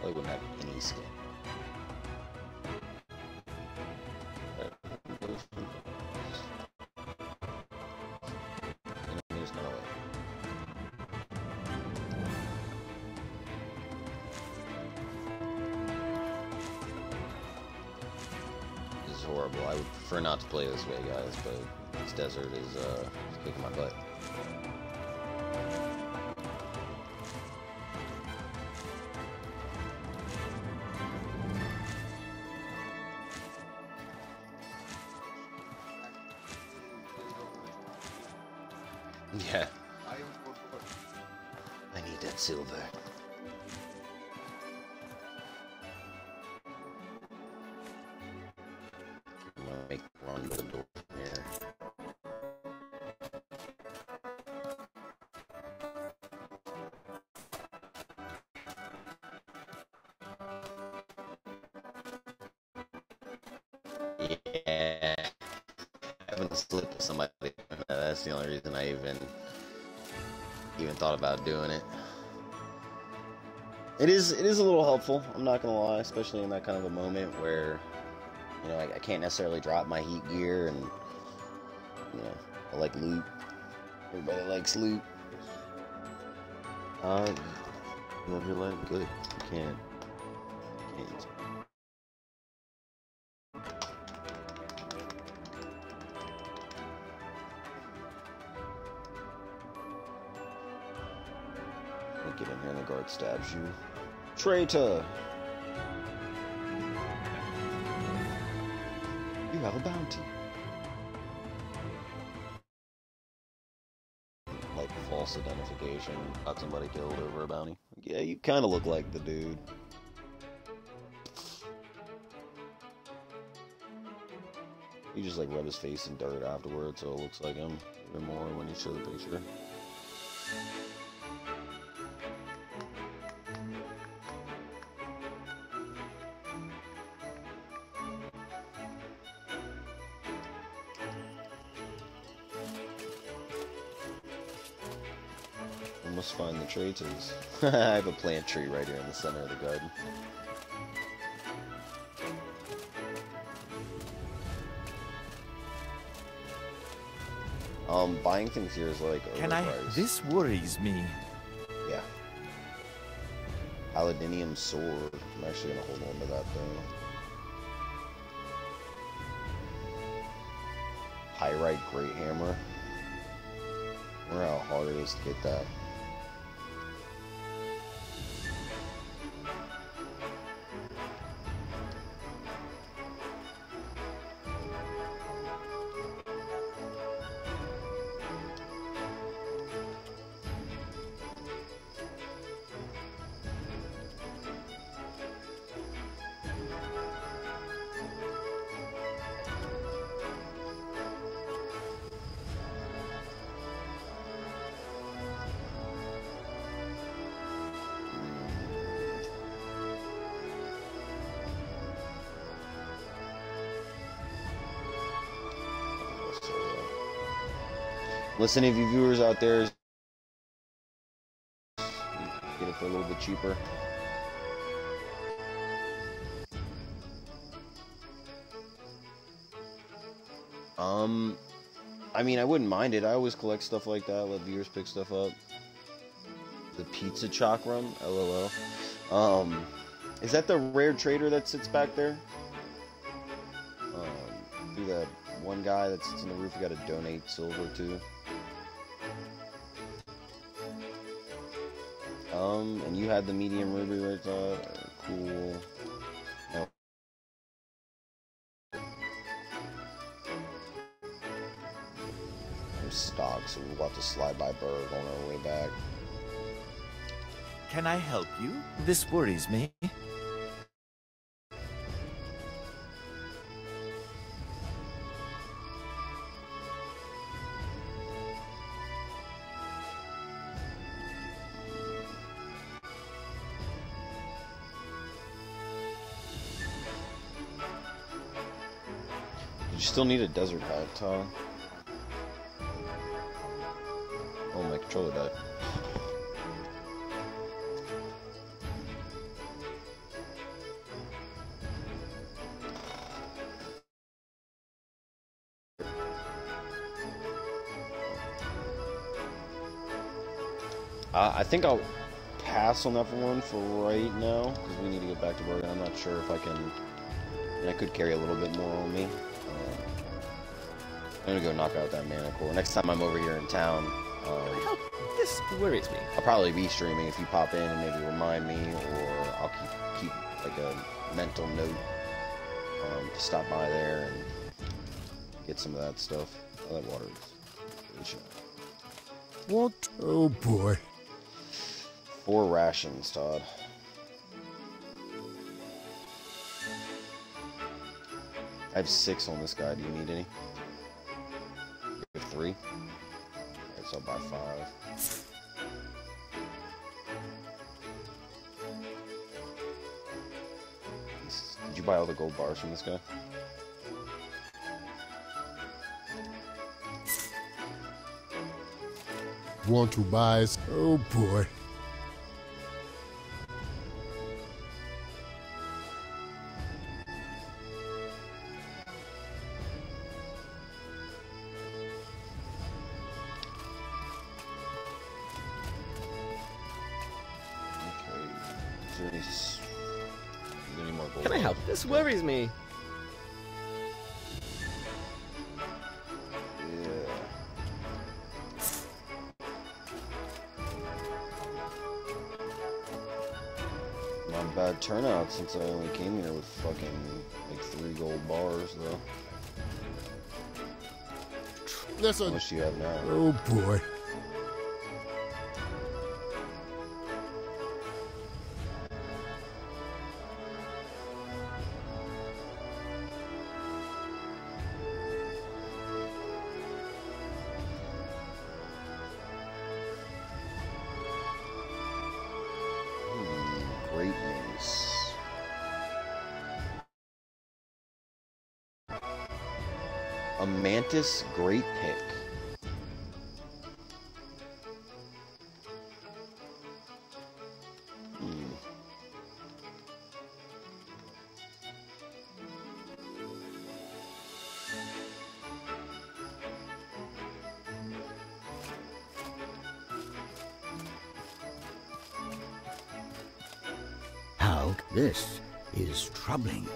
I wouldn't have any skin. Enemies gonna win. This is horrible. I would prefer not to play this way, guys, but this desert is kicking my butt. Yeah. I need that silver. I'm gonna make a run to the door from here. Yeah. Having to slip with somebody. That's the only reason I even thought about doing it. It is a little helpful, I'm not gonna lie, especially in that kind of a moment where, you know, I can't necessarily drop my heat gear, and, you know, I like loot. Everybody likes loot. You know, if you're letting good, you can't. Get in here and the guard stabs you. Traitor! You have a bounty. Like false identification. Got somebody killed over a bounty. Yeah, you kind of look like the dude. You just like rub his face in dirt afterwards, so it looks like him even more when you show the picture. Must find the traitors. I have a plant tree right here in the center of the garden. Buying things here is like overpriced. This worries me. Yeah. Paladinium sword. I'm actually gonna hold on to that though. Pyrite great hammer. I wonder how hard it is to get that. Listen, if you viewers out there, get it for a little bit cheaper. I mean, I wouldn't mind it. I always collect stuff like that. Let viewers pick stuff up. The pizza chakram, LOL. Is that the rare trader that sits back there? Do that one guy that sits in the roof. You got to donate silver to. And you had the medium ruby right there. Cool. No. I'm stock, so we'll have to slide by Berg on our way back. Can I help you? This worries me. You still need a desert hat, Tom. Oh, my controller died. I think I'll pass on that one for right now because we need to get back to work. And I'm not sure if I can. And I could carry a little bit more on me. I'm gonna go knock out that mana core. Next time I'm over here in town, This worries me. I'll probably be streaming if you pop in and maybe remind me, or I'll keep like a mental note to stop by there and get some of that stuff. Oh, that water is really shallow. What? Oh boy. 4 rations, Todd. I have 6 on this guy. Do you need any? You have 3? Alright, so I'll buy 5. Did you buy all the gold bars from this guy? Want to buy? Oh boy. Can I help? This worries me. Yeah. Not a bad turnout since I only came here with fucking like 3 gold bars though. Listen. How much do you have now? Oh boy. Great mace. A mantis great pick. This is troubling.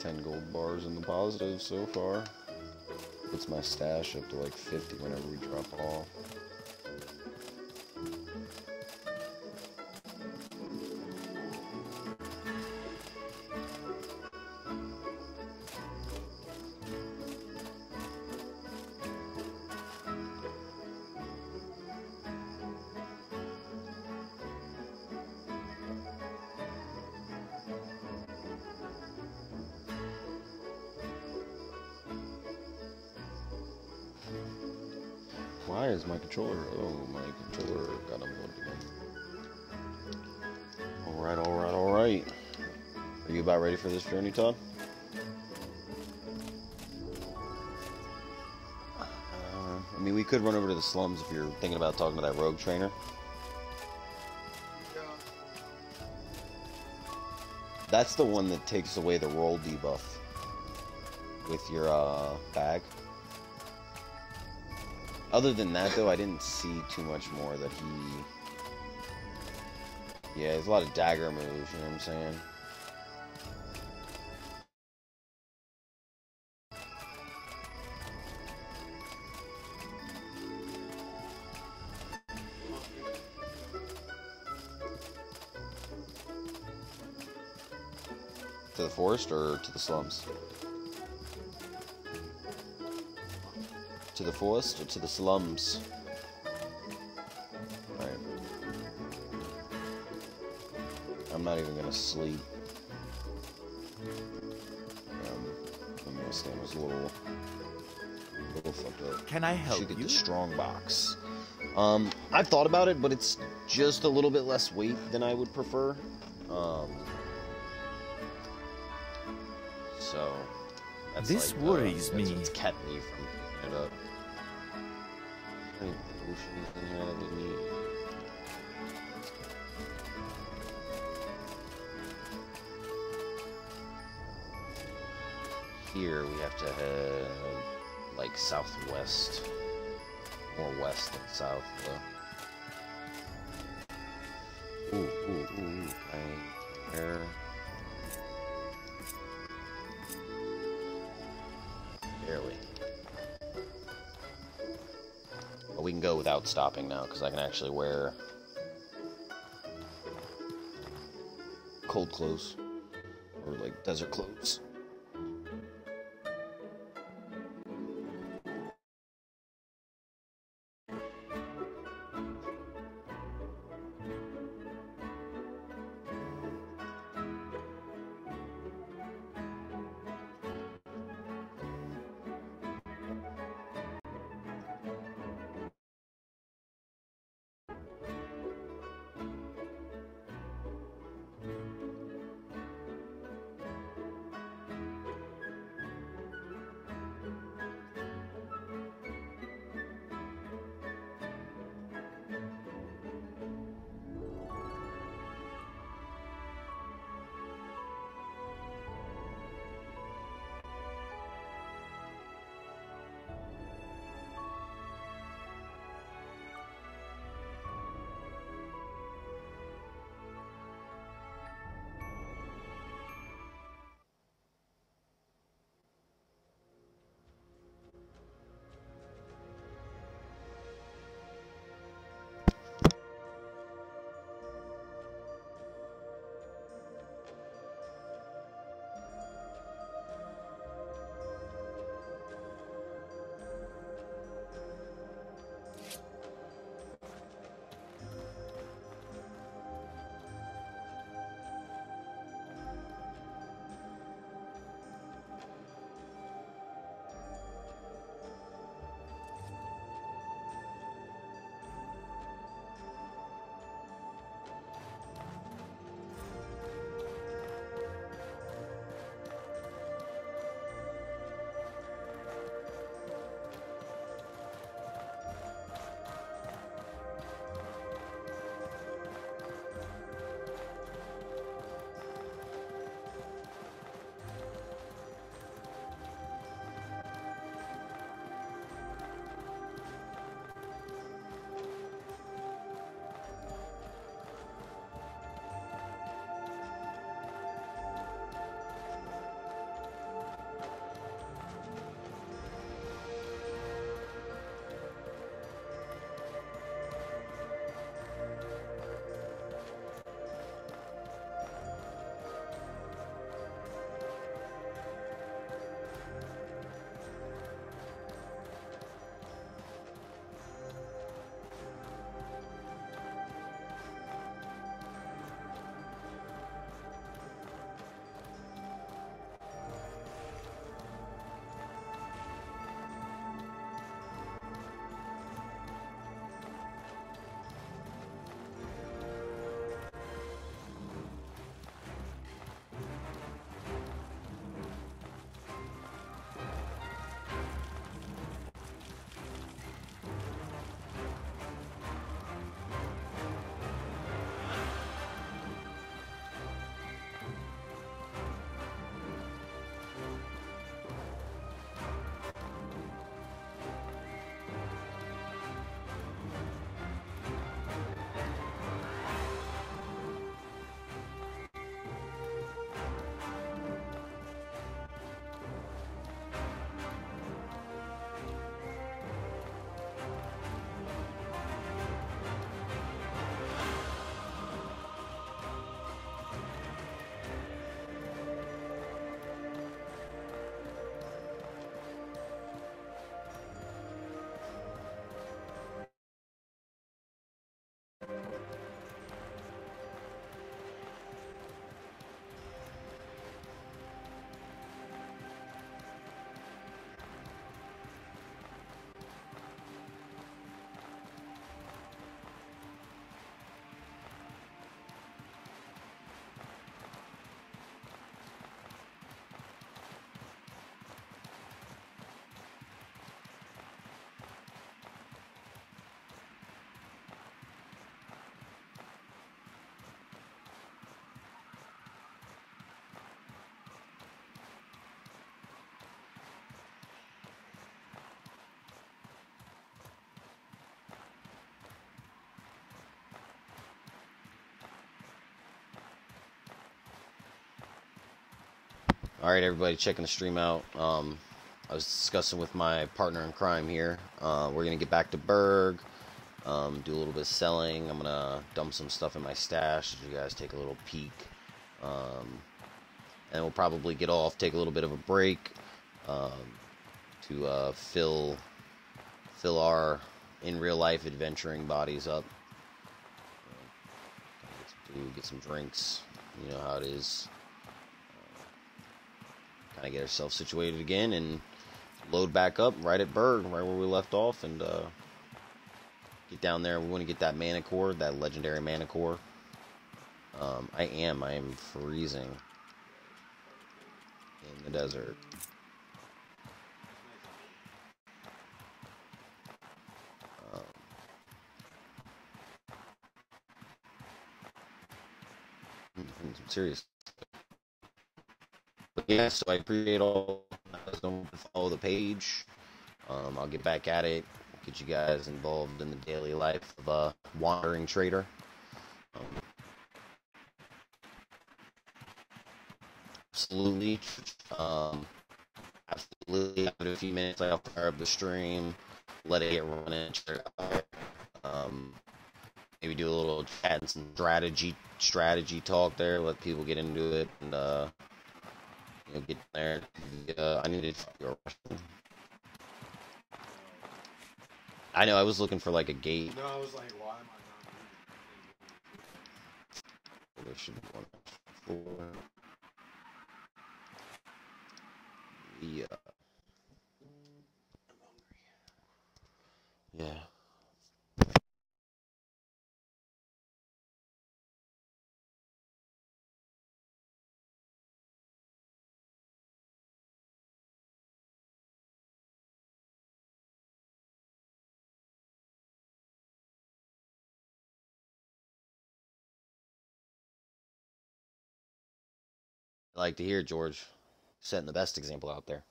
$10 gold bars in the positive so far. Puts my stash up to like 50 whenever we drop off. Why is my controller? Oh, my controller got unplugged again. Alright, alright, alright. Are you about ready for this journey, Todd? I mean, we could run over to the slums if you're thinking about talking to that rogue trainer. That's the one that takes away the roll debuff with your bag. Other than that, though, I didn't see too much more that he... Yeah, there's a lot of dagger moves, you know what I'm saying? To the forest or to the slums? To the forest or to the slums? Alright. I'm not even gonna sleep. My stamina's a little fucked up. Can I help Should get you? the strong box. I've thought about it, but it's just a little bit less weight than I would prefer. So that's This like, worries that's me. what's kept me from picking it up. potions in here that we need. Here we have to head like southwest, more west than south. Where? Barely. But we can go without stopping now, because I can actually wear cold clothes, or like desert clothes. Alright, everybody, checking the stream out. I was discussing with my partner in crime here. We're going to get back to Berg, do a little bit of selling. I'm going to dump some stuff in my stash so you guys take a little peek. And we'll probably get off, take a little bit of a break to fill our in real life adventuring bodies up. Get some drinks, you know how it is. Kind of get ourselves situated again and load back up right at Berg, right where we left off, and get down there. We want to get that mana core, that legendary mana core. I am freezing in the desert. Some serious. But yeah, so I appreciate all those who don't follow the page. I'll get back at it, get you guys involved in the daily life of a wandering trader. Absolutely. Absolutely. After a few minutes, I'll fire up the stream, let it get running. Maybe do a little chat and some strategy talk there, let people get into it, and you know, get there. I needed your question. I know, I was looking for like a gate. No, I was like, why am I not There should be one floor. Yeah. Yeah. I like to hear George setting the best example out there.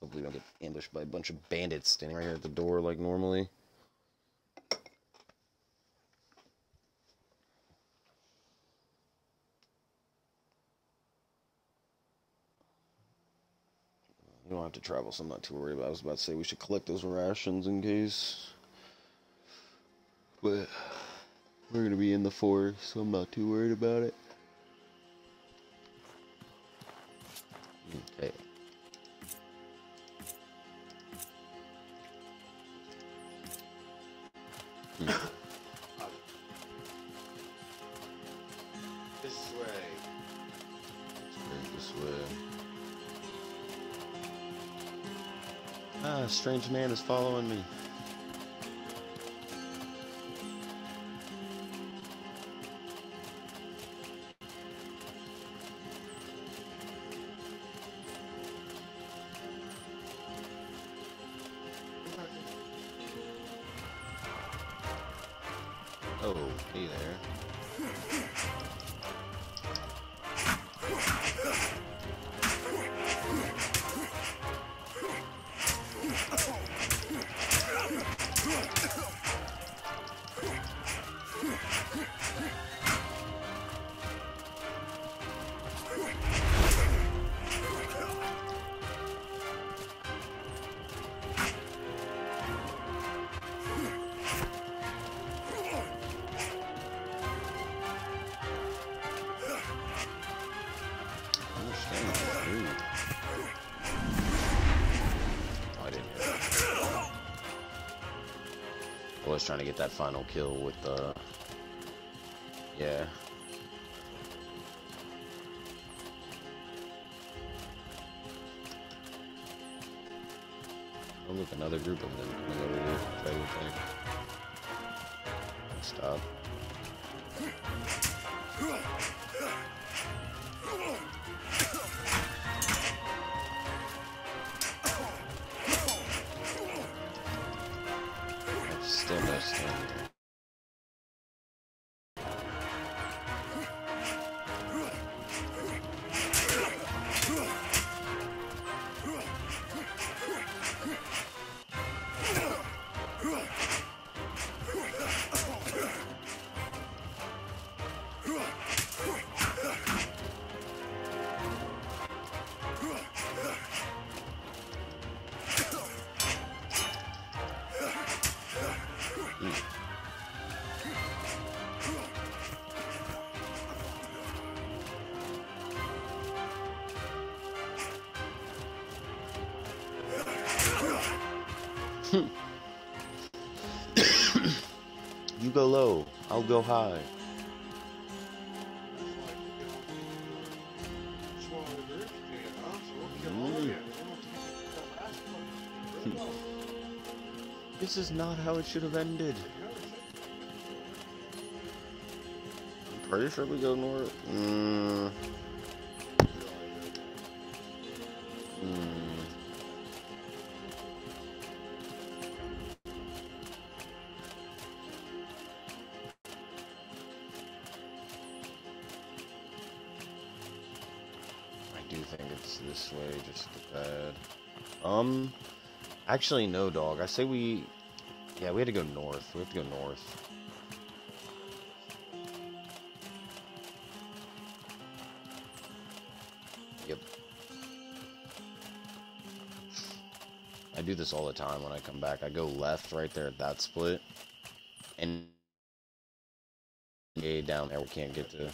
Hopefully we don't get ambushed by a bunch of bandits standing right here at the door like normally. You don't have to travel, so I'm not too worried about it. I was about to say we should collect those rations in case. But we're going to be in the forest, so I'm not too worried about it. Okay. this way? This way. Ah, a strange man is following me. Oh, hey there. I was trying to get that final kill with the... Yeah. Oh look, another group of them coming over here. Try to think. Stop. Still no stand there. You go low, I'll go high. This is not how it should have ended. I'm pretty sure we go north. I do think it's this way, just a tad. Actually, no, dog. I say we... Yeah, we had to go north. We have to go north. Yep. I do this all the time when I come back. I go left right there at that split. And... down there we can't get to...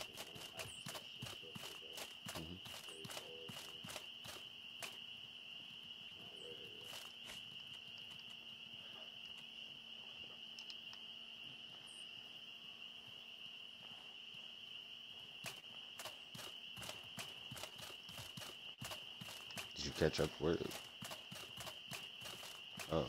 Did you catch up? Where? Oh.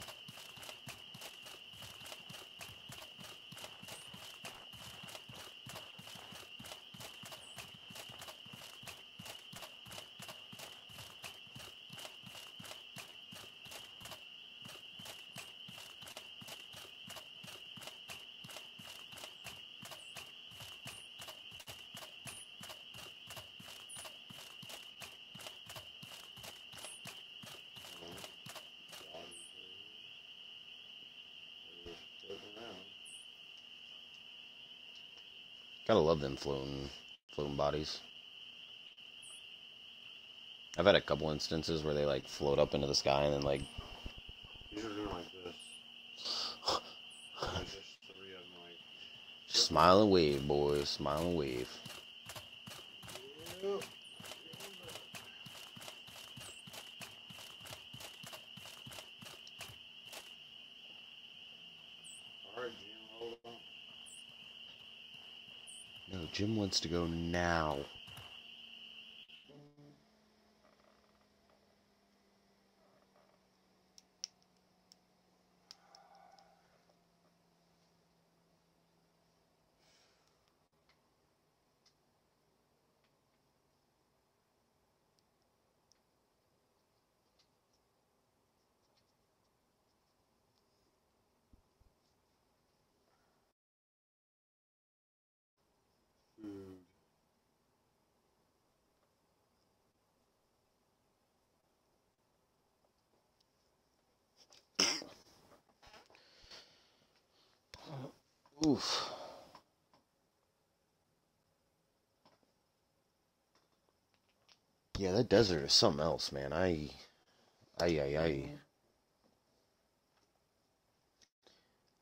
Gotta love them floating bodies. I've had a couple instances where they like float up into the sky and then like. These are doing like this. There's just 3 of them like. Smile and wave, boys. Smile and wave. Yep. Alright, Jim, hold on. No, Jim wants to go now. Food. Oof. Yeah, that desert is something else, man. I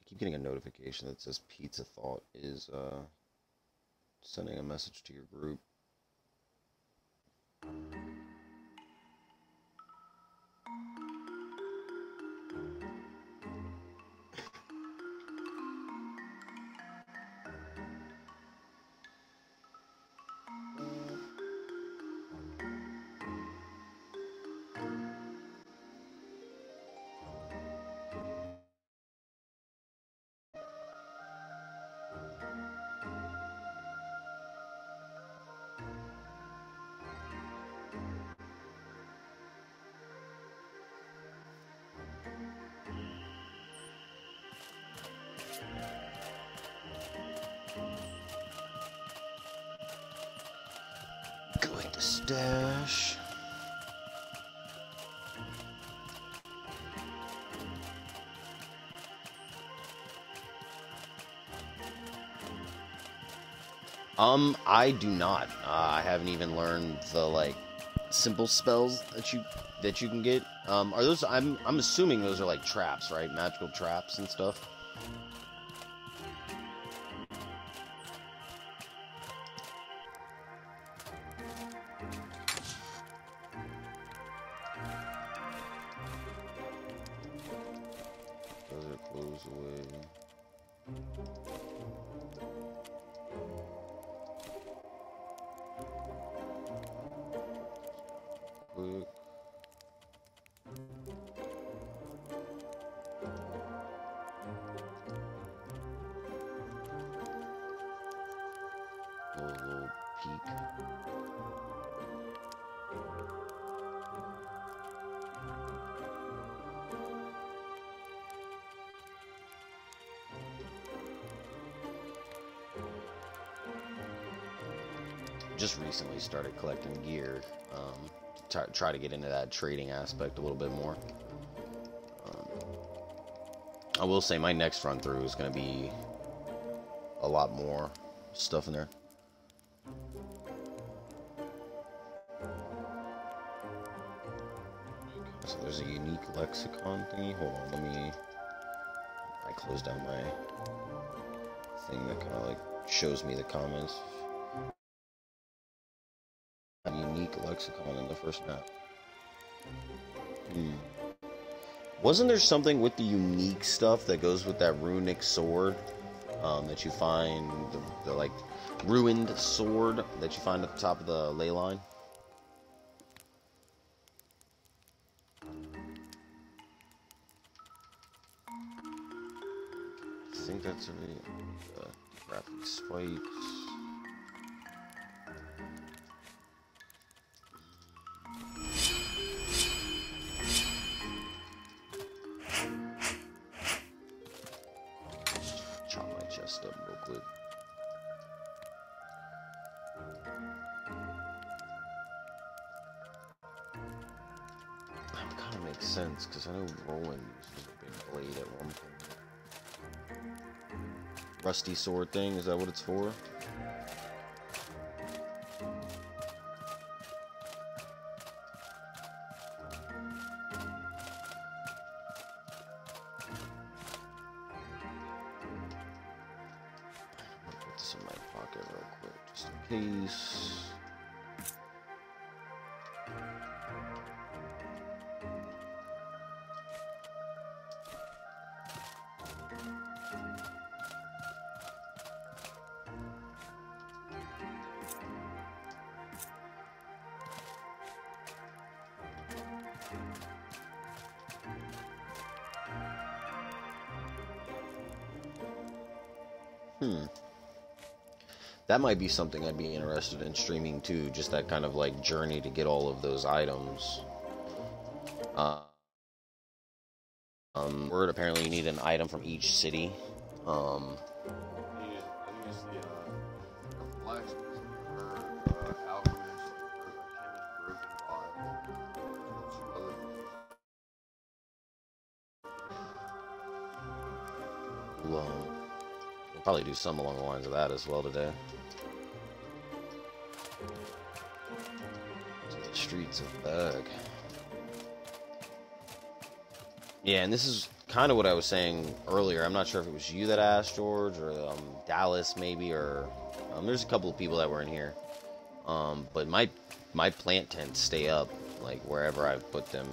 keep getting a notification that says Pizza Thought is sending a message to your group. Going to stash. I do not. I haven't even learned the like simple spells that you can get. Are those? I'm assuming those are like traps, right? Magical traps and stuff. flows away. Quick. A little peek. Just recently started collecting gear. Try to get into that trading aspect a little bit more. I will say my next run through is going to be a lot more stuff in there. So there's a unique lexicon thingy. Hold on, I closed down my thing that kind of like shows me the comments. A unique lexicon in the first map. Wasn't there something with the unique stuff that goes with that runic sword that you find, the like ruined sword that you find at the top of the ley line? I think that's a graphic spikes. Chop my chest up real quick. That kind of makes sense because I know Roland uses a big blade at one point. Rusty sword thing, is that what it's for? Put this in my pocket real quick, just in case. That might be something I'd be interested in streaming too, just that kind of like journey to get all of those items. Word, apparently you need an item from each city. I think it's the blacksmith or alchemist or chemist broken bot. We'll probably do some along the lines of that as well today. To the streets of Bug. Yeah, and this is kind of what I was saying earlier. I'm not sure if it was you that asked, George, or Dallas maybe, or there's a couple of people that were in here. But my plant tents stay up, like wherever I've put them,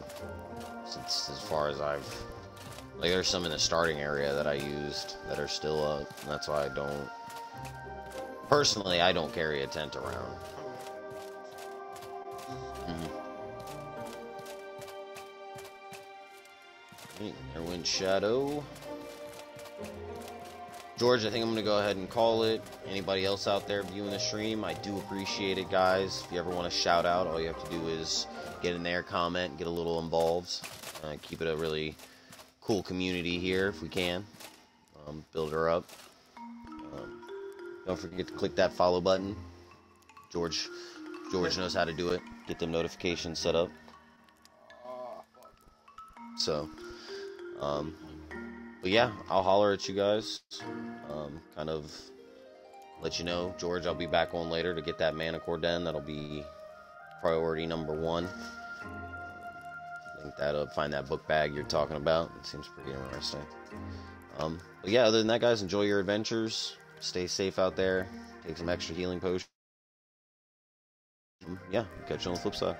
since as far as I've, like there's some in the starting area that I used that are still up, and that's why I don't, personally, I don't carry a tent around. There went Shadow. George, I think I'm going to go ahead and call it. Anybody else out there viewing the stream, I do appreciate it, guys. If you ever want to shout out, all you have to do is get in there, comment, get a little involved. Keep it a really cool community here if we can. Build her up. Don't forget to click that follow button. George knows how to do it. Get them notifications set up. So, but yeah, I'll holler at you guys. Kind of let you know, George, I'll be back on later to get that mana core den. That'll be priority number 1. Link that up, find that book bag you're talking about. It seems pretty interesting. But yeah, other than that, guys, enjoy your adventures. Stay safe out there. Take some extra healing potions. Yeah, catch you on the flip side.